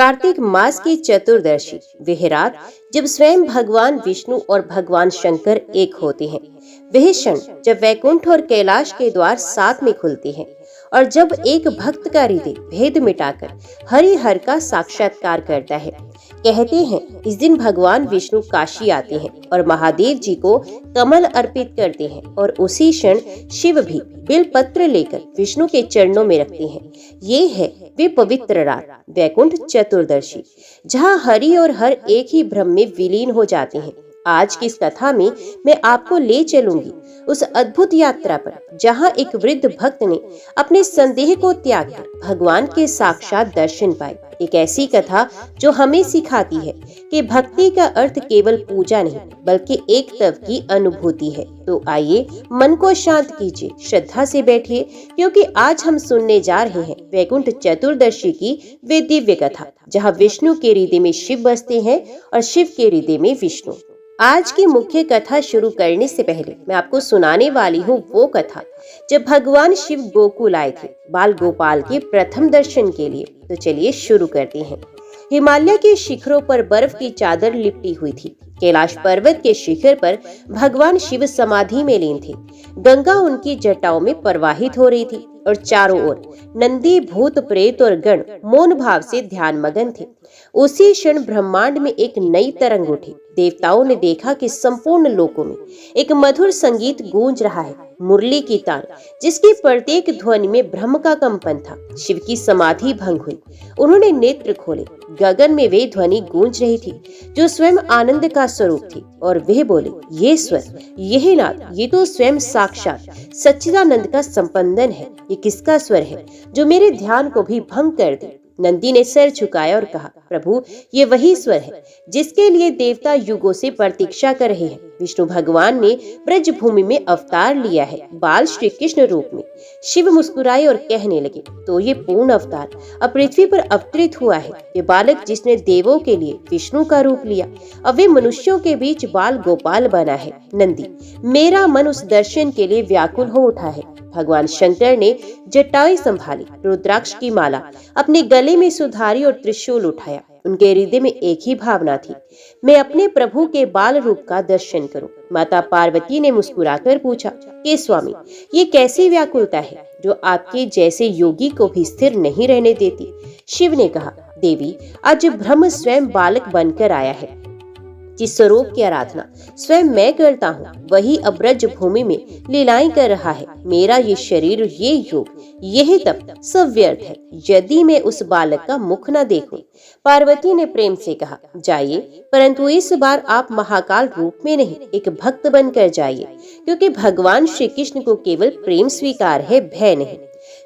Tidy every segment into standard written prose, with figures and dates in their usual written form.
कार्तिक मास की चतुर्दशी वह रात जब स्वयं भगवान विष्णु और भगवान शंकर एक होते हैं। वह क्षण जब वैकुंठ और कैलाश के द्वार साथ में खुलते हैं और जब एक भक्त का हृदय भेद मिटाकर हरि हर का साक्षात्कार करता है। कहते हैं इस दिन भगवान विष्णु काशी आते हैं और महादेव जी को कमल अर्पित करते हैं और उसी क्षण शिव भी बिल पत्र लेकर विष्णु के चरणों में रखते हैं। ये है वे पवित्र रात वैकुंठ चतुर्दशी, जहाँ हरि और हर एक ही ब्रह्म में विलीन हो जाते हैं। आज की इस कथा में मैं आपको ले चलूंगी उस अद्भुत यात्रा पर, जहाँ एक वृद्ध भक्त ने अपने संदेह को त्याग कर भगवान के साक्षात दर्शन पाए। एक ऐसी कथा जो हमें सिखाती है कि भक्ति का अर्थ केवल पूजा नहीं बल्कि एक तप की अनुभूति है। तो आइए मन को शांत कीजिए, श्रद्धा से बैठिए, क्योंकि आज हम सुनने जा रहे हैं वैकुंठ चतुर्दशी की वे दिव्य कथा, जहाँ विष्णु के हृदय में शिव बसते हैं और शिव के हृदय में विष्णु। आज की मुख्य कथा शुरू करने से पहले मैं आपको सुनाने वाली हूँ वो कथा जब भगवान शिव गोकुल आए थे बाल गोपाल के प्रथम दर्शन के लिए। तो चलिए शुरू करते हैं। हिमालय के शिखरों पर बर्फ की चादर लिपटी हुई थी। कैलाश पर्वत के शिखर पर भगवान शिव समाधि में लीन थे। गंगा उनकी जटाओं में प्रवाहित हो रही थी और चारों ओर नंदी भूत प्रेत और गण मौन भाव से ध्यान मगन थे। उसी क्षण ब्रह्मांड में एक नई तरंग उठी। देवताओं ने देखा कि संपूर्ण लोकों में एक मधुर संगीत गूंज रहा है, मुरली की तान जिसकी प्रत्येक ध्वनि में ब्रह्म का कंपन था। शिव की समाधि भंग हुई। उन्होंने नेत्र खोले। गगन में वे ध्वनि गूंज रही थी जो स्वयं आनंद का स्वरूप थी और वे बोले, ये स्वर, यही नाद, ये तो स्वयं साक्षात सच्चिदानंद का संपंदन है। ये किसका स्वर है जो मेरे ध्यान को भी भंग कर दे? नंदी ने सिर झुकाया और कहा, प्रभु, ये वही स्वर है जिसके लिए देवता युगों से प्रतीक्षा कर रहे हैं। विष्णु भगवान ने ब्रज भूमि में अवतार लिया है, बाल श्री कृष्ण रूप में। शिव मुस्कुराए और कहने लगे, तो ये पूर्ण अवतार अब पृथ्वी पर अवतरित हुआ है। ये बालक जिसने देवों के लिए विष्णु का रूप लिया, अब वे मनुष्यों के बीच बाल गोपाल बना है। नंदी, मेरा मन उस दर्शन के लिए व्याकुल हो उठा है। भगवान शंकर ने जटाएं संभाली, रुद्राक्ष की माला अपने गले में सुधारी और त्रिशूल उठाया। उनके हृदय में एक ही भावना थी, मैं अपने प्रभु के बाल रूप का दर्शन करूं। माता पार्वती ने मुस्कुराकर पूछा कि स्वामी, ये कैसी व्याकुलता है जो आपके जैसे योगी को भी स्थिर नहीं रहने देती? शिव ने कहा, देवी, आज ब्रह्म स्वयं बालक बनकर आया है। जिस स्वरूप की आराधना स्वयं मैं करता हूँ, वही अब ब्रज भूमि में लीलाएं कर रहा है। मेरा ये शरीर, ये योग, यही तप सब व्यर्थ है यदि मैं उस बालक का मुख न देखूं। पार्वती ने प्रेम से कहा, जाइए, परंतु इस बार आप महाकाल रूप में नहीं, एक भक्त बनकर जाइए, क्योंकि भगवान श्री कृष्ण को केवल प्रेम स्वीकार है, भय नहीं।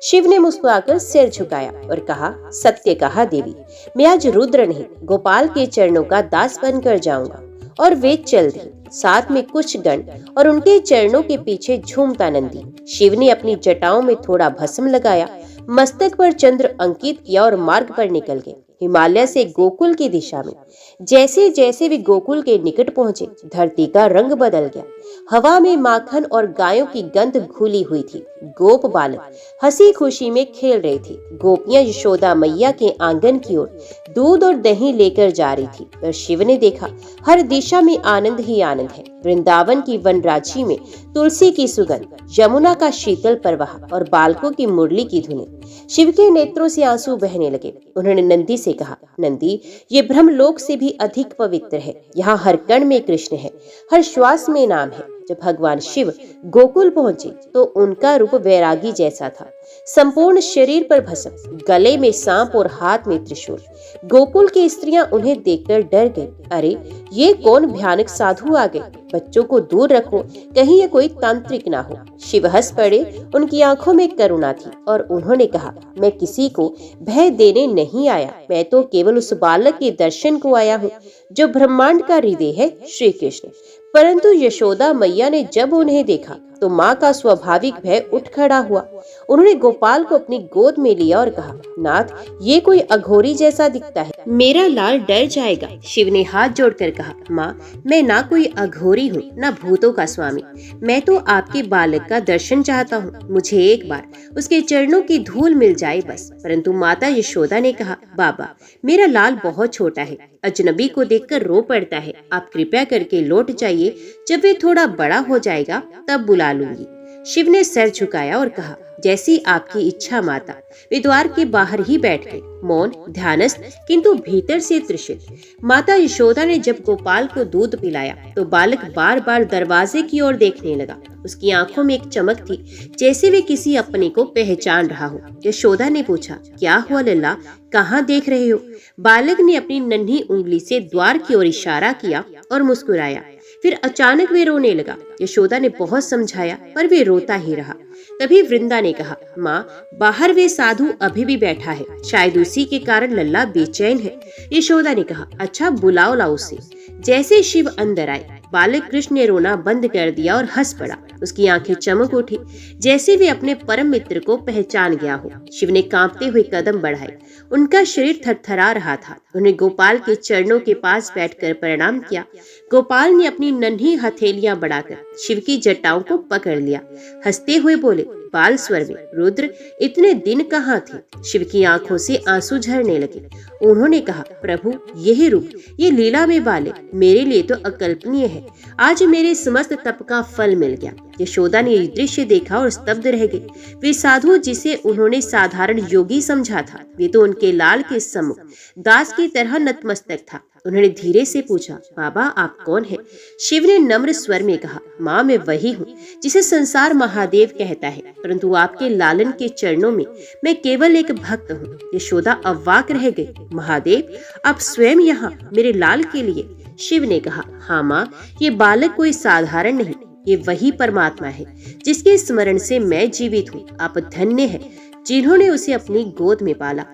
शिव ने मुस्कुराकर सिर झुकाया और कहा, सत्य कहा देवी, मैं आज रुद्र नहीं गोपाल के चरणों का दास बनकर जाऊंगा। और वे चल दी, साथ में कुछ गण और उनके चरणों के पीछे झूमता नंदी। शिव ने अपनी जटाओं में थोड़ा भस्म लगाया, मस्तक पर चंद्र अंकित किया और मार्ग पर निकल गए हिमालय से गोकुल की दिशा में। जैसे जैसे वे गोकुल के निकट पहुंचे, धरती का रंग बदल गया। हवा में माखन और गायों की गंध घुली हुई थी। गोप बालक हंसी खुशी में खेल रहे थे। गोपियां यशोदा मैया के आंगन की ओर दूध और दही लेकर जा रही थी और शिव ने देखा हर दिशा में आनंद ही आनंद है। वृंदावन की वनराजी में तुलसी की सुगंध, यमुना का शीतल प्रवाह और बालकों की मुरली की धुनें। शिव के नेत्रों से आंसू बहने लगे। उन्होंने नंदी से कहा, नंदी, ये ब्रह्मलोक से भी अधिक पवित्र है। यहाँ हर कण में कृष्ण है, हर श्वास में नाम है। जब भगवान शिव गोकुल पहुंचे तो उनका रूप वैरागी जैसा था। संपूर्ण शरीर पर भस्म, गले में सांप और हाथ में त्रिशूल। गोकुल की स्त्रियां उन्हें देखकर डर गई। अरे, ये कौन भयानक साधु आ गए? बच्चों को दूर रखो, कहीं ये कोई तांत्रिक ना हो। शिव हंस पड़े। उनकी आंखों में करुणा थी और उन्होंने कहा, मैं किसी को भय देने नहीं आया, मैं तो केवल उस बालक के दर्शन को आया हूँ जो ब्रह्मांड का हृदय है, श्री कृष्ण। परंतु यशोदा मैया ने जब उन्हें देखा तो माँ का स्वाभाविक भय उठ खड़ा हुआ। उन्होंने गोपाल को अपनी गोद में लिया और कहा, नाथ, ये कोई अघोरी जैसा दिखता है, मेरा लाल डर जाएगा। शिव ने हाथ जोड़कर कहा, माँ, मैं ना कोई अघोरी हूँ ना भूतों का स्वामी, मैं तो आपके बालक का दर्शन चाहता हूँ। मुझे एक बार उसके चरणों की धूल मिल जाए बस। परंतु माता यशोदा ने कहा, बाबा, मेरा लाल बहुत छोटा है, अजनबी को देखकर रो पड़ता है, आप कृपया करके लौट जाइए, जब वे थोड़ा बड़ा हो जाएगा तब बुला लूंगी। शिव ने सिर झुकाया और कहा, जैसी आपकी इच्छा माता। वे द्वार के बाहर ही बैठ गए, मौन, ध्यानस्थ, किंतु भीतर से त्रिषित। माता यशोदा ने जब गोपाल को दूध पिलाया तो बालक बार बार दरवाजे की ओर देखने लगा। उसकी आंखों में एक चमक थी, जैसे वे किसी अपने को पहचान रहा हो। यशोदा ने पूछा, क्या हुआ लल्ला, कहाँ देख रहे हो? बालक ने अपनी नन्ही उंगली से द्वार की ओर इशारा किया और मुस्कुराया। फिर अचानक वे रोने लगा। यशोदा ने बहुत समझाया पर वे रोता ही रहा। तभी वृंदा ने कहा, माँ, बाहर वे साधु अभी भी बैठा है, शायद उसी के कारण लल्ला बेचैन है। यशोदा ने कहा, अच्छा, बुलाओ लाओ उसे। जैसे शिव अंदर आए, बालक कृष्ण ने रोना बंद कर दिया और हंस पड़ा। उसकी आंखें चमक उठी, जैसे वे अपने परम मित्र को पहचान गया हो। शिव ने कांपते हुए कदम बढ़ाए, उनका शरीर थरथरा रहा था। उन्होंने गोपाल के चरणों के पास बैठकर प्रणाम किया। गोपाल ने अपनी नन्ही हथेलियां बढ़ाकर शिव की जटाओं को पकड़ लिया। हंसते हुए बोले, बाल स्वर में, रुद्र, इतने दिन कहाँ थे? शिव की आंखों से आंसू झरने लगे। उन्होंने कहा, प्रभु, यही रूप, ये लीला में बालक मेरे लिए तो अकल्पनीय है। आज मेरे समस्त तप का फल मिल गया। यशोदा ने ये दृश्य देखा और स्तब्ध रह गई। वे साधु जिसे उन्होंने साधारण योगी समझा था, वे तो उनके लाल के सम्मुख दास की तरह नतमस्तक था। उन्होंने धीरे से पूछा, बाबा, आप कौन हैं? शिव ने नम्र स्वर में कहा, माँ, मैं वही हूँ जिसे संसार महादेव कहता है, परंतु आपके लालन के चरणों में मैं केवल एक भक्त हूँ। यशोदा अवाक रह गई। महादेव, आप स्वयं यहाँ मेरे लाल के लिए? शिव ने कहा, हाँ माँ, ये बालक कोई साधारण नहीं, ये वही परमात्मा है जिसके स्मरण से मैं जीवित हूँ। आप धन्य हैं जिन्होंने उसे अपनी गोद में पाला।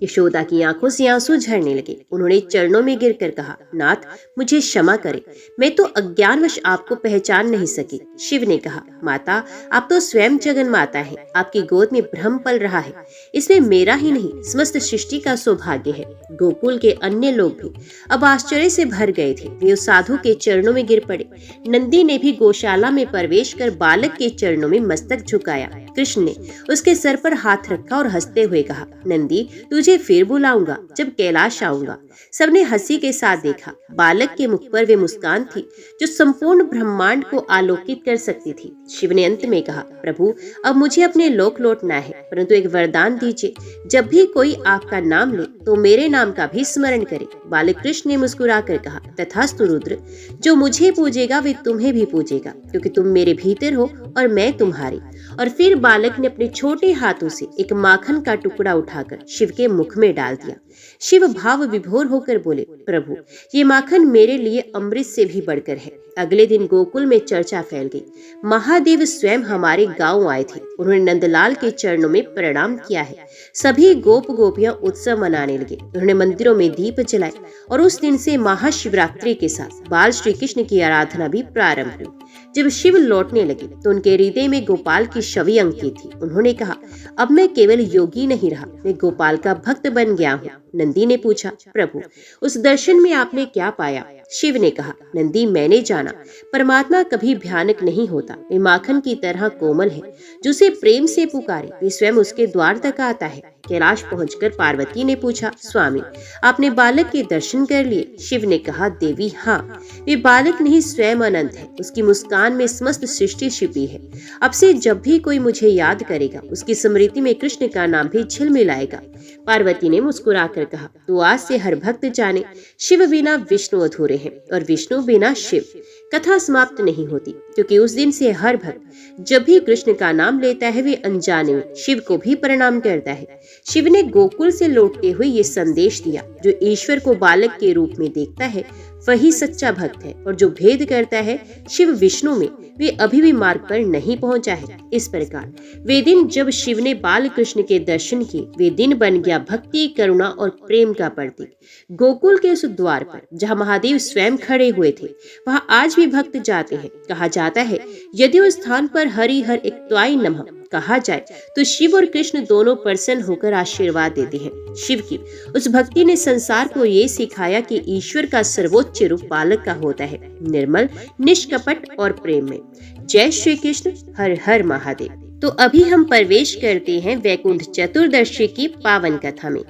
यशोदा की आंखों से आंसू झरने लगे। उन्होंने चरणों में गिरकर कहा, नाथ, मुझे क्षमा करें, मैं तो अज्ञानवश आपको पहचान नहीं सकी। शिव ने कहा, माता, आप तो स्वयं जगन माता है, आपकी गोद में ब्रह्म पल रहा है, इसमें मेरा ही नहीं समस्त सृष्टि का सौभाग्य है। गोकुल के अन्य लोग भी अब आश्चर्य से भर गए थे। वे उस साधु के चरणों में गिर पड़े। नंदी ने भी गौशाला में प्रवेश कर बालक के चरणों में मस्तक झुकाया। कृष्ण ने उसके सर पर हाथ रखा और हंसते हुए कहा, नंदी, तुझे फिर बुलाऊंगा जब कैलाश आऊंगा। सबने हंसी के साथ देखा। बालक के मुख पर वे मुस्कान थी जो संपूर्ण ब्रह्मांड को आलोकित कर सकती थी। शिव ने अंत में कहा, प्रभु, अब मुझे अपने लोक लौटना है, परंतु एक वरदान दीजिए, जब भी कोई आपका नाम ले तो मेरे नाम का भी स्मरण करे। बालक कृष्ण ने मुस्कुराकर कहा, तथास्तु रुद्र, जो मुझे पूजेगा वे तुम्हें भी पूजेगा, क्योंकि तुम मेरे भीतर हो और मैं तुम्हारी। और फिर बालक ने अपने छोटे हाथों से एक माखन का टुकड़ा उठाकर शिव के मुख में डाल दिया। शिव भाव विभोर होकर बोले, प्रभु, ये माखन मेरे लिए अमृत से भी बढ़कर है। अगले दिन गोकुल में चर्चा फैल गई। महादेव स्वयं हमारे गांव आए थे। उन्होंने नंदलाल के चरणों में प्रणाम किया है। सभी गोप गोपियां उत्सव मनाने लगे। उन्होंने मंदिरों में दीप जलाए और उस दिन से महाशिवरात्रि के साथ बाल श्री कृष्ण की आराधना भी प्रारंभ हुई। जब शिव लौटने लगे तो उनके हृदय में गोपाल की छवि अंकित थी। उन्होंने कहा, अब मैं केवल योगी नहीं रहा, मैं गोपाल का भक्त बन गया हूँ। नंदी ने पूछा, प्रभु, उस दर्शन में आपने क्या पाया? शिव ने कहा, नंदी, मैंने जाना परमात्मा कभी भयानक नहीं होता। वे माखन की तरह कोमल है, जो उसे प्रेम से पुकारे वे स्वयं उसके द्वार तक आता है। कैलाश पहुंचकर पार्वती ने पूछा, स्वामी, आपने बालक के दर्शन कर लिए? शिव ने कहा, देवी, हाँ, वे बालक नहीं स्वयं अनंत है। उसकी मुस्कान में समस्त सृष्टि छिपी है। अब से जब भी कोई मुझे याद करेगा, उसकी स्मृति में कृष्ण का नाम भी झिलमिलाएगा। पार्वती ने मुस्कुराकर कहा, तो आज से हर भक्त जाने, शिव बिना विष्णु अधूरे हैं और विष्णु बिना शिव। कथा समाप्त नहीं होती, क्योंकि उस दिन से हर भक्त जब भी कृष्ण का नाम लेता है वे अनजाने में शिव को भी प्रणाम करता है। शिव ने गोकुल से लौटते हुए ये संदेश दिया, जो ईश्वर को बालक के रूप में देखता है वही सच्चा भक्त है, और जो भेद करता है शिव विष्णु में, वे अभी भी मार्ग पर नहीं पहुंचा है। इस प्रकार वे दिन जब शिव ने बाल कृष्ण के दर्शन किए, वे दिन बन गया भक्ति, करुणा और प्रेम का प्रतीक। गोकुल के उस द्वार पर जहाँ महादेव स्वयं खड़े हुए थे, वहाँ आज भी भक्त जाते हैं। कहा जाता है यदि उस स्थान पर हरि हर एकत्वाय नमः कहा जाए तो शिव और कृष्ण दोनों प्रसन्न होकर आशीर्वाद देते हैं। शिव की उस भक्ति ने संसार को ये सिखाया कि ईश्वर का सर्वोच्च रूप बालक का होता है, निर्मल, निष्कपट और प्रेम में। जय श्री कृष्ण, हर हर महादेव। तो अभी हम प्रवेश करते हैं वैकुंठ चतुर्दशी की पावन कथा में।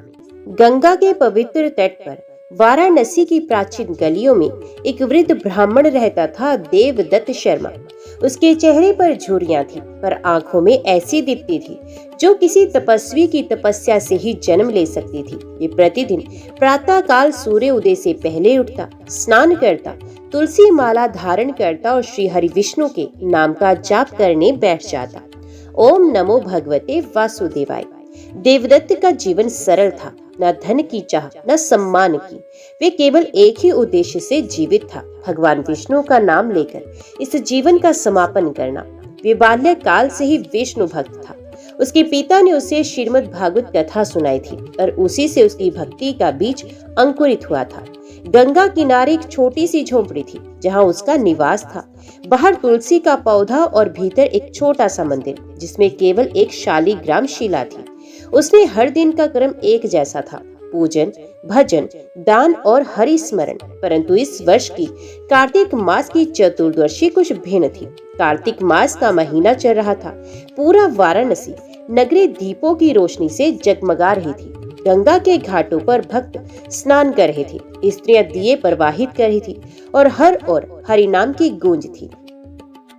गंगा के पवित्र तट पर वाराणसी की प्राचीन गलियों में एक वृद्ध ब्राह्मण रहता था, देवदत्त शर्मा। उसके चेहरे पर झुर्रियां थी, पर आंखों में ऐसी दीप्ति थी जो किसी तपस्वी की तपस्या से ही जन्म ले सकती थी। ये प्रतिदिन प्रातः काल सूर्य उदय से पहले उठता, स्नान करता, तुलसी माला धारण करता और श्री हरि विष्णु के नाम का जाप करने बैठ जाता। ओम नमो भगवते वासुदेवाय। देवदत्त का जीवन सरल था, न धन की चाह न सम्मान की। वे केवल एक ही उद्देश्य से जीवित था, भगवान विष्णु का नाम लेकर इस जीवन का समापन करना। वे बाल्यकाल से ही विष्णु भक्त था। उसके पिता ने उसे श्रीमद् भागवत कथा सुनाई थी और उसी से उसकी भक्ति का बीज अंकुरित हुआ था। गंगा किनारे एक छोटी सी झोपड़ी थी जहाँ उसका निवास था। बाहर तुलसी का पौधा और भीतर एक छोटा सा मंदिर जिसमें केवल एक शालिग्राम शिला थी। उसने हर दिन का क्रम एक जैसा था, पूजन, भजन, दान और हरि स्मरण। परंतु इस वर्ष की कार्तिक मास की चतुर्दशी कुछ भिन्न थी। कार्तिक मास का महीना चल रहा था। पूरा वाराणसी नगरी दीपों की रोशनी से जगमगा रही थी। गंगा के घाटों पर भक्त स्नान कर रहे थे, स्त्रियां दिए प्रवाहित कर रही थी और हर ओर हरि नाम की गूंज थी।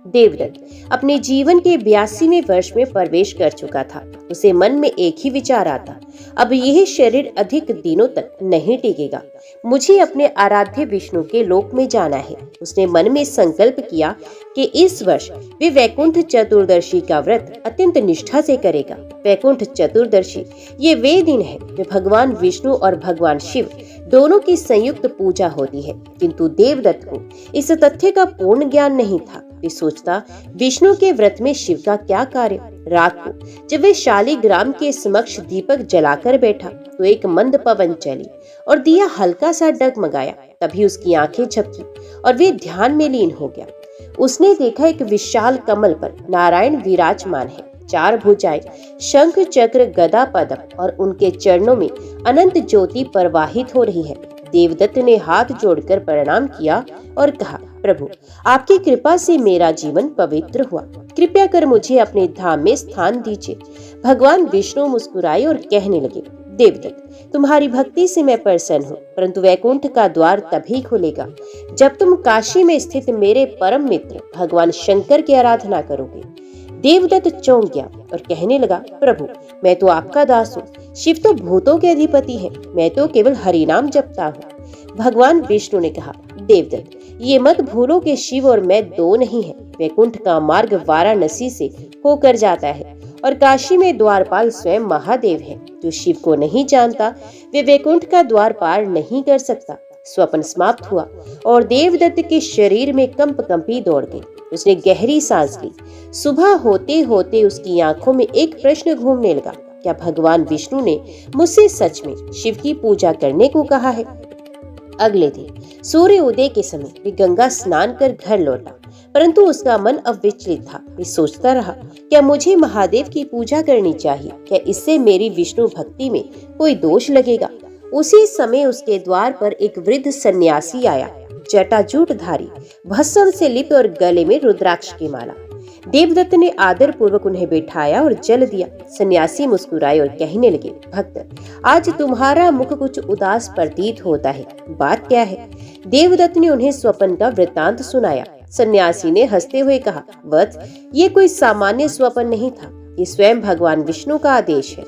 देवदत्त अपने जीवन के 82वें वर्ष में प्रवेश कर चुका था। उसे मन में एक ही विचार आता, अब यह शरीर अधिक दिनों तक नहीं टिकेगा, मुझे अपने आराध्य विष्णु के लोक में जाना है। उसने मन में संकल्प किया कि इस वर्ष वे वैकुंठ चतुर्दशी का व्रत अत्यंत निष्ठा से करेगा। वैकुंठ चतुर्दशी ये वे दिन है जो भगवान विष्णु और भगवान शिव दोनों की संयुक्त पूजा होती है। किंतु देवदत्त को इस तथ्य का पूर्ण ज्ञान नहीं था। वे सोचता, विष्णु के व्रत में शिव का क्या कार्य। रात को जब वे शालिग्राम के समक्ष दीपक जलाकर बैठा तो एक मंद पवन चली और दिया हल्का सा डगमगाया। तभी उसकी आंखें झपकी और वे ध्यान में लीन हो गया। उसने देखा एक विशाल कमल पर नारायण विराजमान है। 4 भुजाएं, शंख चक्र गदा पद्म और उनके चरणों में अनंत ज्योति प्रवाहित हो रही है। देवदत्त ने हाथ जोड़कर प्रणाम किया और कहा, प्रभु आपकी कृपा से मेरा जीवन पवित्र हुआ, कृपया कर मुझे अपने धाम में स्थान दीजिए। भगवान विष्णु मुस्कुराए और कहने लगे, देवदत्त तुम्हारी भक्ति से मैं प्रसन्न हूँ, परंतु वैकुंठ का द्वार तभी खुलेगा जब तुम काशी में स्थित मेरे परम मित्र भगवान शंकर की आराधना करोगे। देवदत्त चौंक गया और कहने लगा, प्रभु मैं तो आपका दास हूँ, शिव तो भूतों के अधिपति हैं, मैं तो केवल हरि नाम जपता हूँ। भगवान विष्णु ने कहा, देवदत्त ये मत भूलो कि शिव और मैं दो नहीं है। वैकुंठ का मार्ग वाराणसी से होकर जाता है और काशी में द्वारपाल स्वयं महादेव है। जो शिव को नहीं जानता वे वैकुंठ का द्वार पार नहीं कर सकता। स्वप्न समाप्त हुआ और देवदत्त के शरीर में कंपी दौड़ गई। उसने गहरी सांस ली। सुबह होते होते उसकी आंखों में एक प्रश्न घूमने लगा, क्या भगवान विष्णु ने मुझसे सच में शिव की पूजा करने को कहा है? अगले दिन सूर्य उदय के समय वे गंगा स्नान कर घर लौटा, परंतु उसका मन अविचलित था। वे सोचता रहा, क्या मुझे महादेव की पूजा करनी चाहिए? क्या इससे मेरी विष्णु भक्ति में कोई दोष लगेगा? उसी समय उसके द्वार पर एक वृद्ध सन्यासी आया, जटाजूटधारी, भस्म से लिप्त और गले में रुद्राक्ष की माला। देवदत्त ने आदर पूर्वक उन्हें बैठाया और जल दिया। सन्यासी मुस्कुराए और कहने लगे, भक्त आज तुम्हारा मुख कुछ उदास प्रतीत होता है, बात क्या है? देवदत्त ने उन्हें स्वप्न का वृत्तांत सुनाया। सन्यासी ने हंसते हुए कहा, वत्स ये कोई सामान्य स्वप्न नहीं था, ये स्वयं भगवान विष्णु का आदेश है।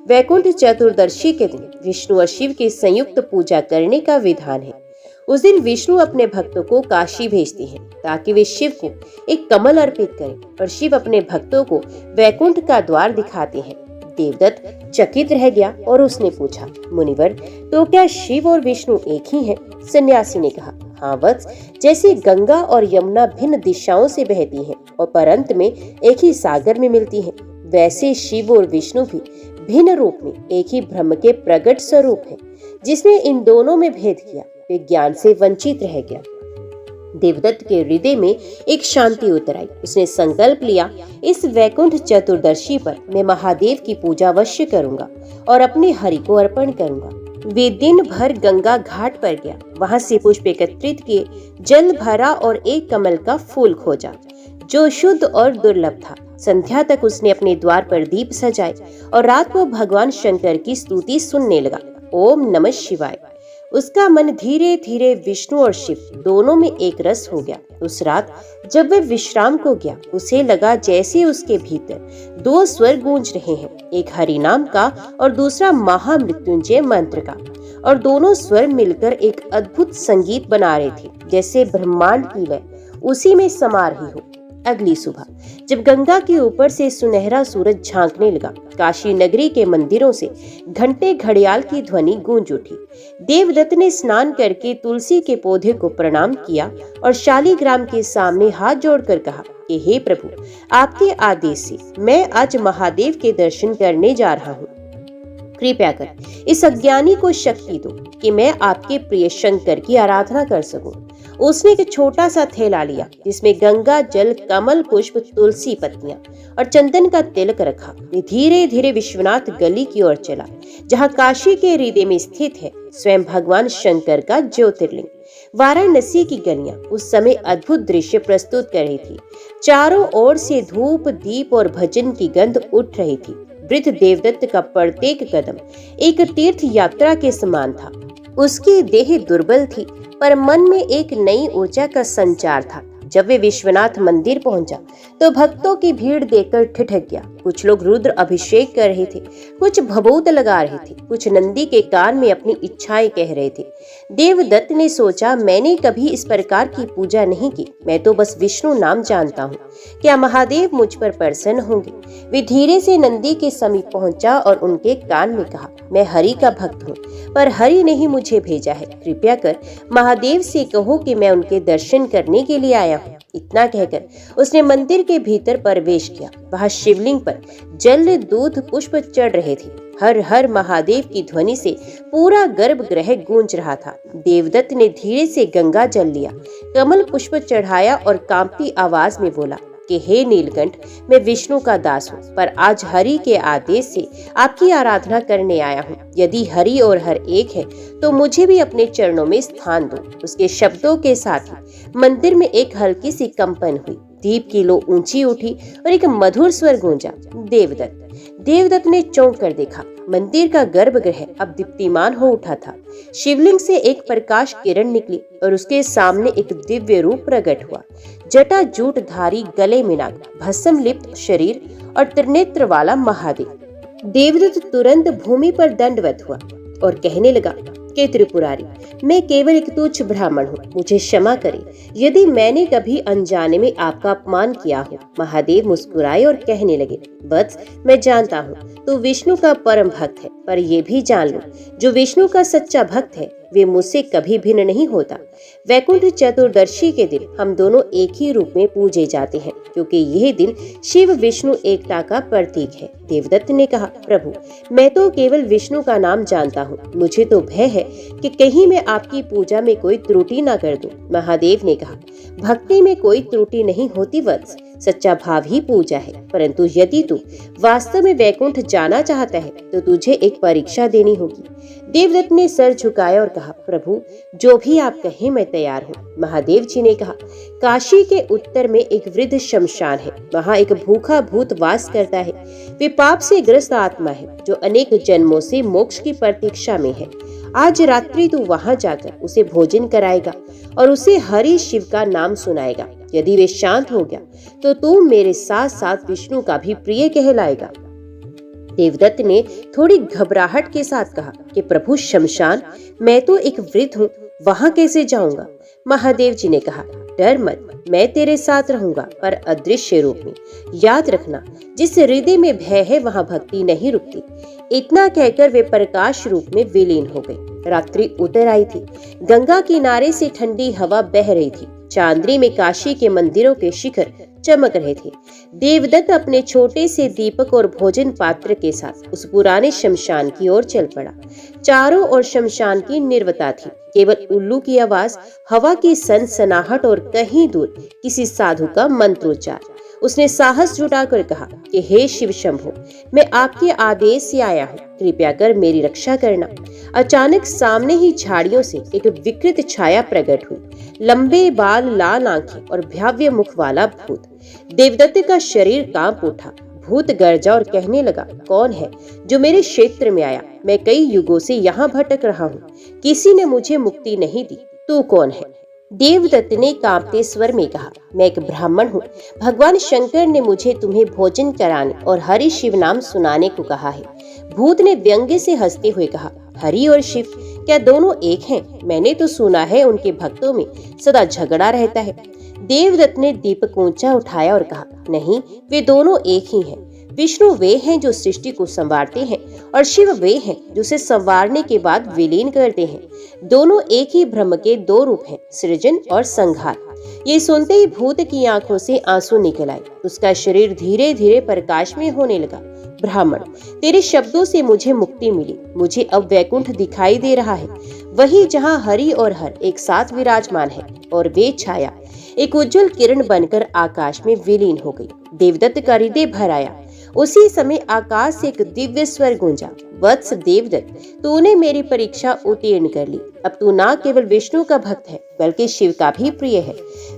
वैकुंठ चतुर्दशी के दिन विष्णु और शिव की संयुक्त पूजा करने का विधान है। उस दिन विष्णु अपने भक्तों को काशी भेजते हैं ताकि वे शिव को एक कमल अर्पित करें और शिव अपने भक्तों को वैकुंठ का द्वार दिखाते हैं। देवदत्त चकित रह गया और उसने पूछा, मुनिवर तो क्या शिव और विष्णु एक ही हैं? सन्यासी ने कहा, हाँ वत्स, जैसे गंगा और यमुना भिन्न दिशाओं से बहती हैं और पर अंत में एक ही सागर में मिलती हैं, वैसे शिव और विष्णु भी भिन्न रूप में एक ही ब्रह्म के प्रकट स्वरूप हैं। जिसने इन दोनों में भेद किया वे ज्ञान से वंचित रह गया। देवदत्त के हृदय में एक शांति उतर आई। उसने संकल्प लिया, इस वैकुंठ चतुर्दशी पर मैं महादेव की पूजा अवश्य करूंगा और अपने हरि को अर्पण करूंगा। वे दिन भर गंगा घाट पर गया, वहां से पुष्प एकत्रित किए, जल भरा और एक कमल का फूल खोजा जो शुद्ध और दुर्लभ था। संध्या तक उसने अपने द्वार पर दीप सजाए और रात को भगवान शंकर की स्तुति सुनने लगा। ओम नमः शिवाय। उसका मन धीरे धीरे विष्णु और शिव दोनों में एक रस हो गया। उस रात जब वह विश्राम को गया, उसे लगा जैसे उसके भीतर दो स्वर गूंज रहे हैं, एक हरि नाम का और दूसरा महामृत्युंजय मंत्र का, और दोनों स्वर मिलकर एक अद्भुत संगीत बना रहे थे, जैसे ब्रह्मांड की लय उसी में समा रही हो। अगली सुबह जब गंगा के ऊपर से सुनहरा सूरज झांकने लगा, काशी नगरी के मंदिरों से घंटे घड़ियाल की ध्वनि गूंज उठी। देवदत्त ने स्नान करके तुलसी के पौधे को प्रणाम किया और शालिग्राम के सामने हाथ जोड़कर कहा कि हे प्रभु, आपके आदेश से मैं आज महादेव के दर्शन करने जा रहा हूँ। कृपया कर इस अज्ञानी को शक्ति दो कि मैं आपके प्रिय शंकर की आराधना कर सकूं। उसने एक छोटा सा थैला लिया जिसमें गंगा जल, कमल पुष्प, तुलसी पत्तियां और चंदन का तिलक रखा। वे धीरे धीरे विश्वनाथ गली की ओर चला, जहां काशी के हृदय में स्थित है स्वयं भगवान शंकर का ज्योतिर्लिंग। वाराणसी की गलियां उस समय अद्भुत दृश्य प्रस्तुत कर रही थी। चारों ओर से धूप, दीप और भजन की गंध उठ रही थी। वृद्ध देवदत्त का प्रत्येक कदम एक तीर्थ यात्रा के समान था। उसकी देह दुर्बल थी पर मन में एक नई ऊर्जा का संचार था। जब वे विश्वनाथ मंदिर पहुंचा तो भक्तों की भीड़ देखकर ठिठक गया। कुछ लोग रुद्र अभिषेक कर रहे थे, कुछ भभूत लगा रहे थे, कुछ नंदी के कान में अपनी इच्छाएं कह रहे थे। देवदत्त ने सोचा, मैंने कभी इस प्रकार की पूजा नहीं की, मैं तो बस विष्णु नाम जानता हूँ। क्या महादेव मुझ पर प्रसन्न होंगे? वे धीरे से नंदी के समीप पहुंचा और उनके कान में कहा, मैं हरि का भक्त हूँ, पर हरि ने ही मुझे भेजा है। कृपया कर महादेव से कहो कि मैं उनके दर्शन करने के लिए आया हूँ। इतना कहकर उसने मंदिर के भीतर प्रवेश किया। वहां शिवलिंग पर जल, दूध, पुष्प चढ़ रहे थे। हर हर महादेव की ध्वनि से पूरा गर्भगृह गूंज रहा था। देवदत्त ने धीरे से गंगा जल लिया, कमल पुष्प चढ़ाया और कांपती आवाज में बोला कि हे नीलकंठ, मैं विष्णु का दास हूँ, पर आज हरि के आदेश से आपकी आराधना करने आया हूँ। यदि हरि और हर एक है तो मुझे भी अपने चरणों में स्थान दो। उसके शब्दों के साथ ही मंदिर में एक हल्की सी कंपन हुई, दीप की लो ऊंची उठी और एक मधुर स्वर गूंजा, देवदत्त। देवदत्त ने चौंक कर देखा, मंदिर का गर्भगृह अब दीप्तिमान हो उठा था। शिवलिंग से एक प्रकाश किरण निकली और उसके सामने एक दिव्य रूप प्रकट हुआ। जटा जूट धारी, गले में नाग, भस्म लिप्त शरीर और त्रिनेत्र वाला महादेव। देवदत्त तुरंत भूमि पर दंडवत हुआ और कहने लगा कि त्रिपुरारी, मैं केवल एक तुच्छ ब्राह्मण हूँ, मुझे क्षमा करें यदि मैंने कभी अनजाने में आपका अपमान किया हो। महादेव मुस्कुराए और कहने लगे, वत्स, मैं जानता हूँ तू विष्णु का परम भक्त है, पर यह भी जान लो, जो विष्णु का सच्चा भक्त है वे मुझसे कभी भिन्न नहीं होता। वैकुंठ चतुर्दशी के दिन हम दोनों एक ही रूप में पूजे जाते हैं, क्योंकि यह दिन शिव विष्णु एकता का प्रतीक है। देवदत्त ने कहा, प्रभु, मैं तो केवल विष्णु का नाम जानता हूँ, मुझे तो भय है कि कहीं मैं आपकी पूजा में कोई त्रुटि ना कर दूं। महादेव ने कहा, भक्ति में कोई त्रुटि नहीं होती वत्स, सच्चा भाव ही पूजा है। परंतु यदि तू वास्तव में वैकुंठ जाना चाहता है तो तुझे एक परीक्षा देनी होगी। देवदत्त ने सर झुकाया और कहा, प्रभु, जो भी आप कहें मैं तैयार हूँ। महादेव जी ने कहा, काशी के उत्तर में एक वृद्ध शमशान है, वहाँ एक भूखा भूत वास करता है। वे पाप से ग्रस्त आत्मा है जो अनेक जन्मों से मोक्ष की प्रतीक्षा में है। आज रात्रि तू वहां जाकर उसे भोजन कराएगा और उसे हरि शिव का नाम सुनाएगा। यदि वे शांत हो गया तो तू मेरे साथ साथ विष्णु का भी प्रिय कहलाएगा। देवदत्त ने थोड़ी घबराहट के साथ कहा कि प्रभु, शमशान, मैं तो एक वृद्ध हूँ, वहां कैसे जाऊंगा? महादेव जी ने कहा, डर मत, मैं तेरे साथ रहूंगा, पर अदृश्य रूप में। याद रखना, जिस हृदय में भय है वहां भक्ति नहीं रुकती। इतना कहकर वे प्रकाश रूप में विलीन हो गई। रात्रि उतर आई थी। गंगा किनारे से ठंडी हवा बह रही थी। चांदनी में काशी के मंदिरों के शिखर चमक रहे थे। देवदत्त अपने छोटे से दीपक और भोजन पात्र के साथ उस पुराने शमशान की ओर चल पड़ा। चारों ओर शमशान की निर्वता थी। केवल उल्लू की आवाज, हवा की सनसनाहट और कहीं दूर किसी साधु का मंत्रोच्चार। उसने साहस जुटाकर कहा कि हे शिव शंभो, मैं आपके आदेश से आया हूँ, कृपया कर मेरी रक्षा करना। अचानक सामने ही झाड़ियों से एक विकृत छाया प्रकट हुई। लंबे बाल, लाल आंखें और भव्य मुख वाला भूत। देवदत्त का शरीर कांप उठा। भूत गरजा और कहने लगा, कौन है जो मेरे क्षेत्र में आया? मैं कई युगों से यहाँ भटक रहा हूँ, किसी ने मुझे मुक्ति नहीं दी। तू कौन है? देवदत्त ने कांपते स्वर में कहा, मैं एक ब्राह्मण हूँ। भगवान शंकर ने मुझे तुम्हें भोजन कराने और हरि शिव नाम सुनाने को कहा है। भूत ने व्यंग्य से हंसते हुए कहा, हरि और शिव क्या दोनों एक हैं? मैंने तो सुना है उनके भक्तों में सदा झगड़ा रहता है। देवदत्त ने दीपक ऊंचा उठाया और कहा, नहीं, वे दोनों एक ही हैं। विष्णु वे हैं जो सृष्टि को संवारते हैं और शिव वे हैं जो उसे संवारने के बाद विलीन करते हैं। दोनों एक ही ब्रह्म के दो रूप हैं, सृजन और संहार। ये सुनते ही भूत की आंखों से आंसू निकल आए। उसका शरीर धीरे धीरे प्रकाश में होने लगा। ब्राह्मण, तेरे शब्दों से मुझे मुक्ति मिली। मुझे अब वैकुंठ दिखाई दे रहा है, वही जहाँ हरि और हर एक साथ विराजमान है। और वे छाया एक उज्जवल किरण बनकर आकाश में विलीन हो गई। देवदत्त का हृदय भर आया। उसी समय आकाश से एक दिव्य स्वर गूंजा, वत्स देवदत्त, तूने मेरी परीक्षा उत्तीर्ण कर ली। अब तू न केवल विष्णु का भक्त है बल्कि शिव का भी प्रिय है।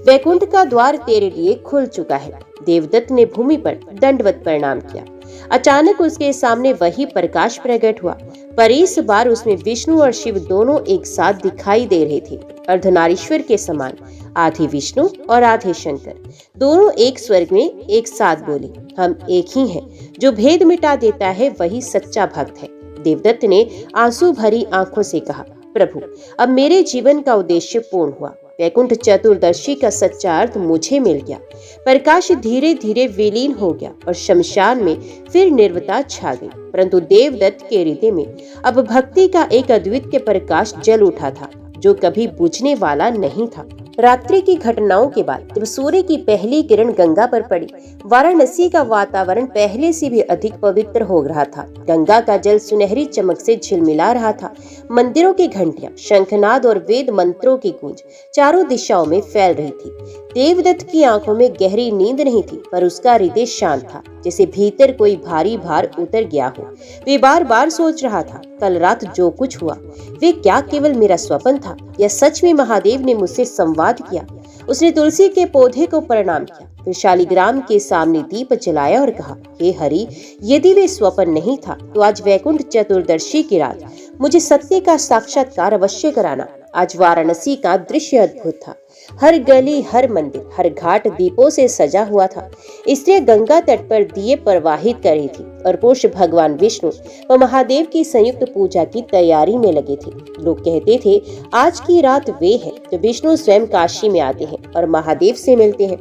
वैकुंठ का द्वार तेरे लिए खुल चुका है। देवदत्त ने भूमि पर दंडवत प्रणाम किया। अचानक उसके सामने वही प्रकाश प्रकट हुआ, पर इस बार उसमें विष्णु और शिव दोनों एक साथ दिखाई दे रहे थे, अर्धनारीश्वर के समान, आधे विष्णु और आधे शंकर। दोनों एक स्वर में एक साथ बोले, हम एक ही हैं। जो भेद मिटा देता है वही सच्चा भक्त है। देवदत्त ने आंसू भरी आंखों से कहा, प्रभु, अब मेरे जीवन का उद्देश्य पूर्ण हुआ। वैकुंठ चतुर्दशी का सच्चा अर्थ मुझे मिल गया। प्रकाश धीरे धीरे विलीन हो गया और शमशान में फिर निर्वता छा गई। परंतु देवदत्त के हृदय में अब भक्ति का एक अद्वितीय प्रकाश जल उठा था, जो कभी बुझने वाला नहीं था। रात्रि की घटनाओं के बाद जब सूर्य की पहली किरण गंगा पर पड़ी, वाराणसी का वातावरण पहले से भी अधिक पवित्र हो रहा था। गंगा का जल सुनहरी चमक से झिलमिला रहा था। मंदिरों की घंटियां, शंखनाद और वेद मंत्रों की गूंज चारों दिशाओं में फैल रही थी। देवदत्त की आंखों में गहरी नींद नहीं थी, पर उसका हृदय शांत था, जैसे भीतर कोई भारी भार उतर गया हो। वे बार बार सोच रहा था, कल रात जो कुछ हुआ, वे क्या केवल मेरा स्वप्न था या सच में महादेव ने मुझसे संवाद किया? उसने तुलसी के पौधे को प्रणाम किया, फिर शालिग्राम के सामने दीप जलाया और कहा, हे हरि, यदि वे स्वप्न नहीं था तो आज वैकुंठ चतुर्दशी की रात मुझे सत्य का साक्षात्कार अवश्य कराना। आज वाराणसी का दृश्य अद्भुत था। हर गली, हर मंदिर, हर घाट दीपों से सजा हुआ था। स्त्रियां गंगा तट पर दिए प्रवाहित कर रही थी और पुरुष भगवान विष्णु व महादेव की संयुक्त पूजा की तैयारी में लगे थे। लोग कहते थे, आज की रात वे है जो विष्णु स्वयं काशी में आते हैं और महादेव से मिलते हैं।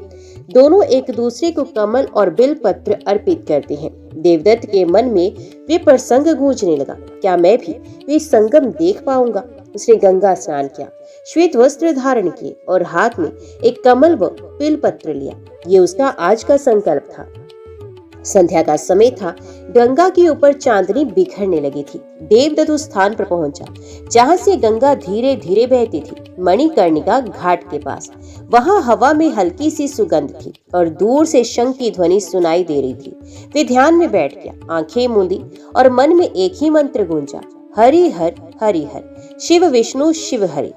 दोनों एक दूसरे को कमल और बिल पत्र अर्पित करते हैं। देवदत्त के मन में वे प्रसंग गूंजने लगा, क्या मैं भी वे संगम देख पाऊंगा? उसने गंगा स्नान किया, श्वेत वस्त्र धारण किए और हाथ में एक कमल व बिल पत्र लिया। ये उसका आज का संकल्प था। संध्या का समय था। गंगा के ऊपर चांदनी बिखरने लगी थी। देवदत्त उस स्थान पर पहुंचा जहां से गंगा धीरे धीरे बहती थी, मणिकर्णिका घाट के पास। वहां हवा में हल्की सी सुगंध थी और दूर से शंख की ध्वनि सुनाई दे रही थी। वे ध्यान में बैठ गया, आंखें मूंदी और मन में एक ही मंत्र गूंजा, हरि हर हरि हर, शिव विष्णु शिव हरि।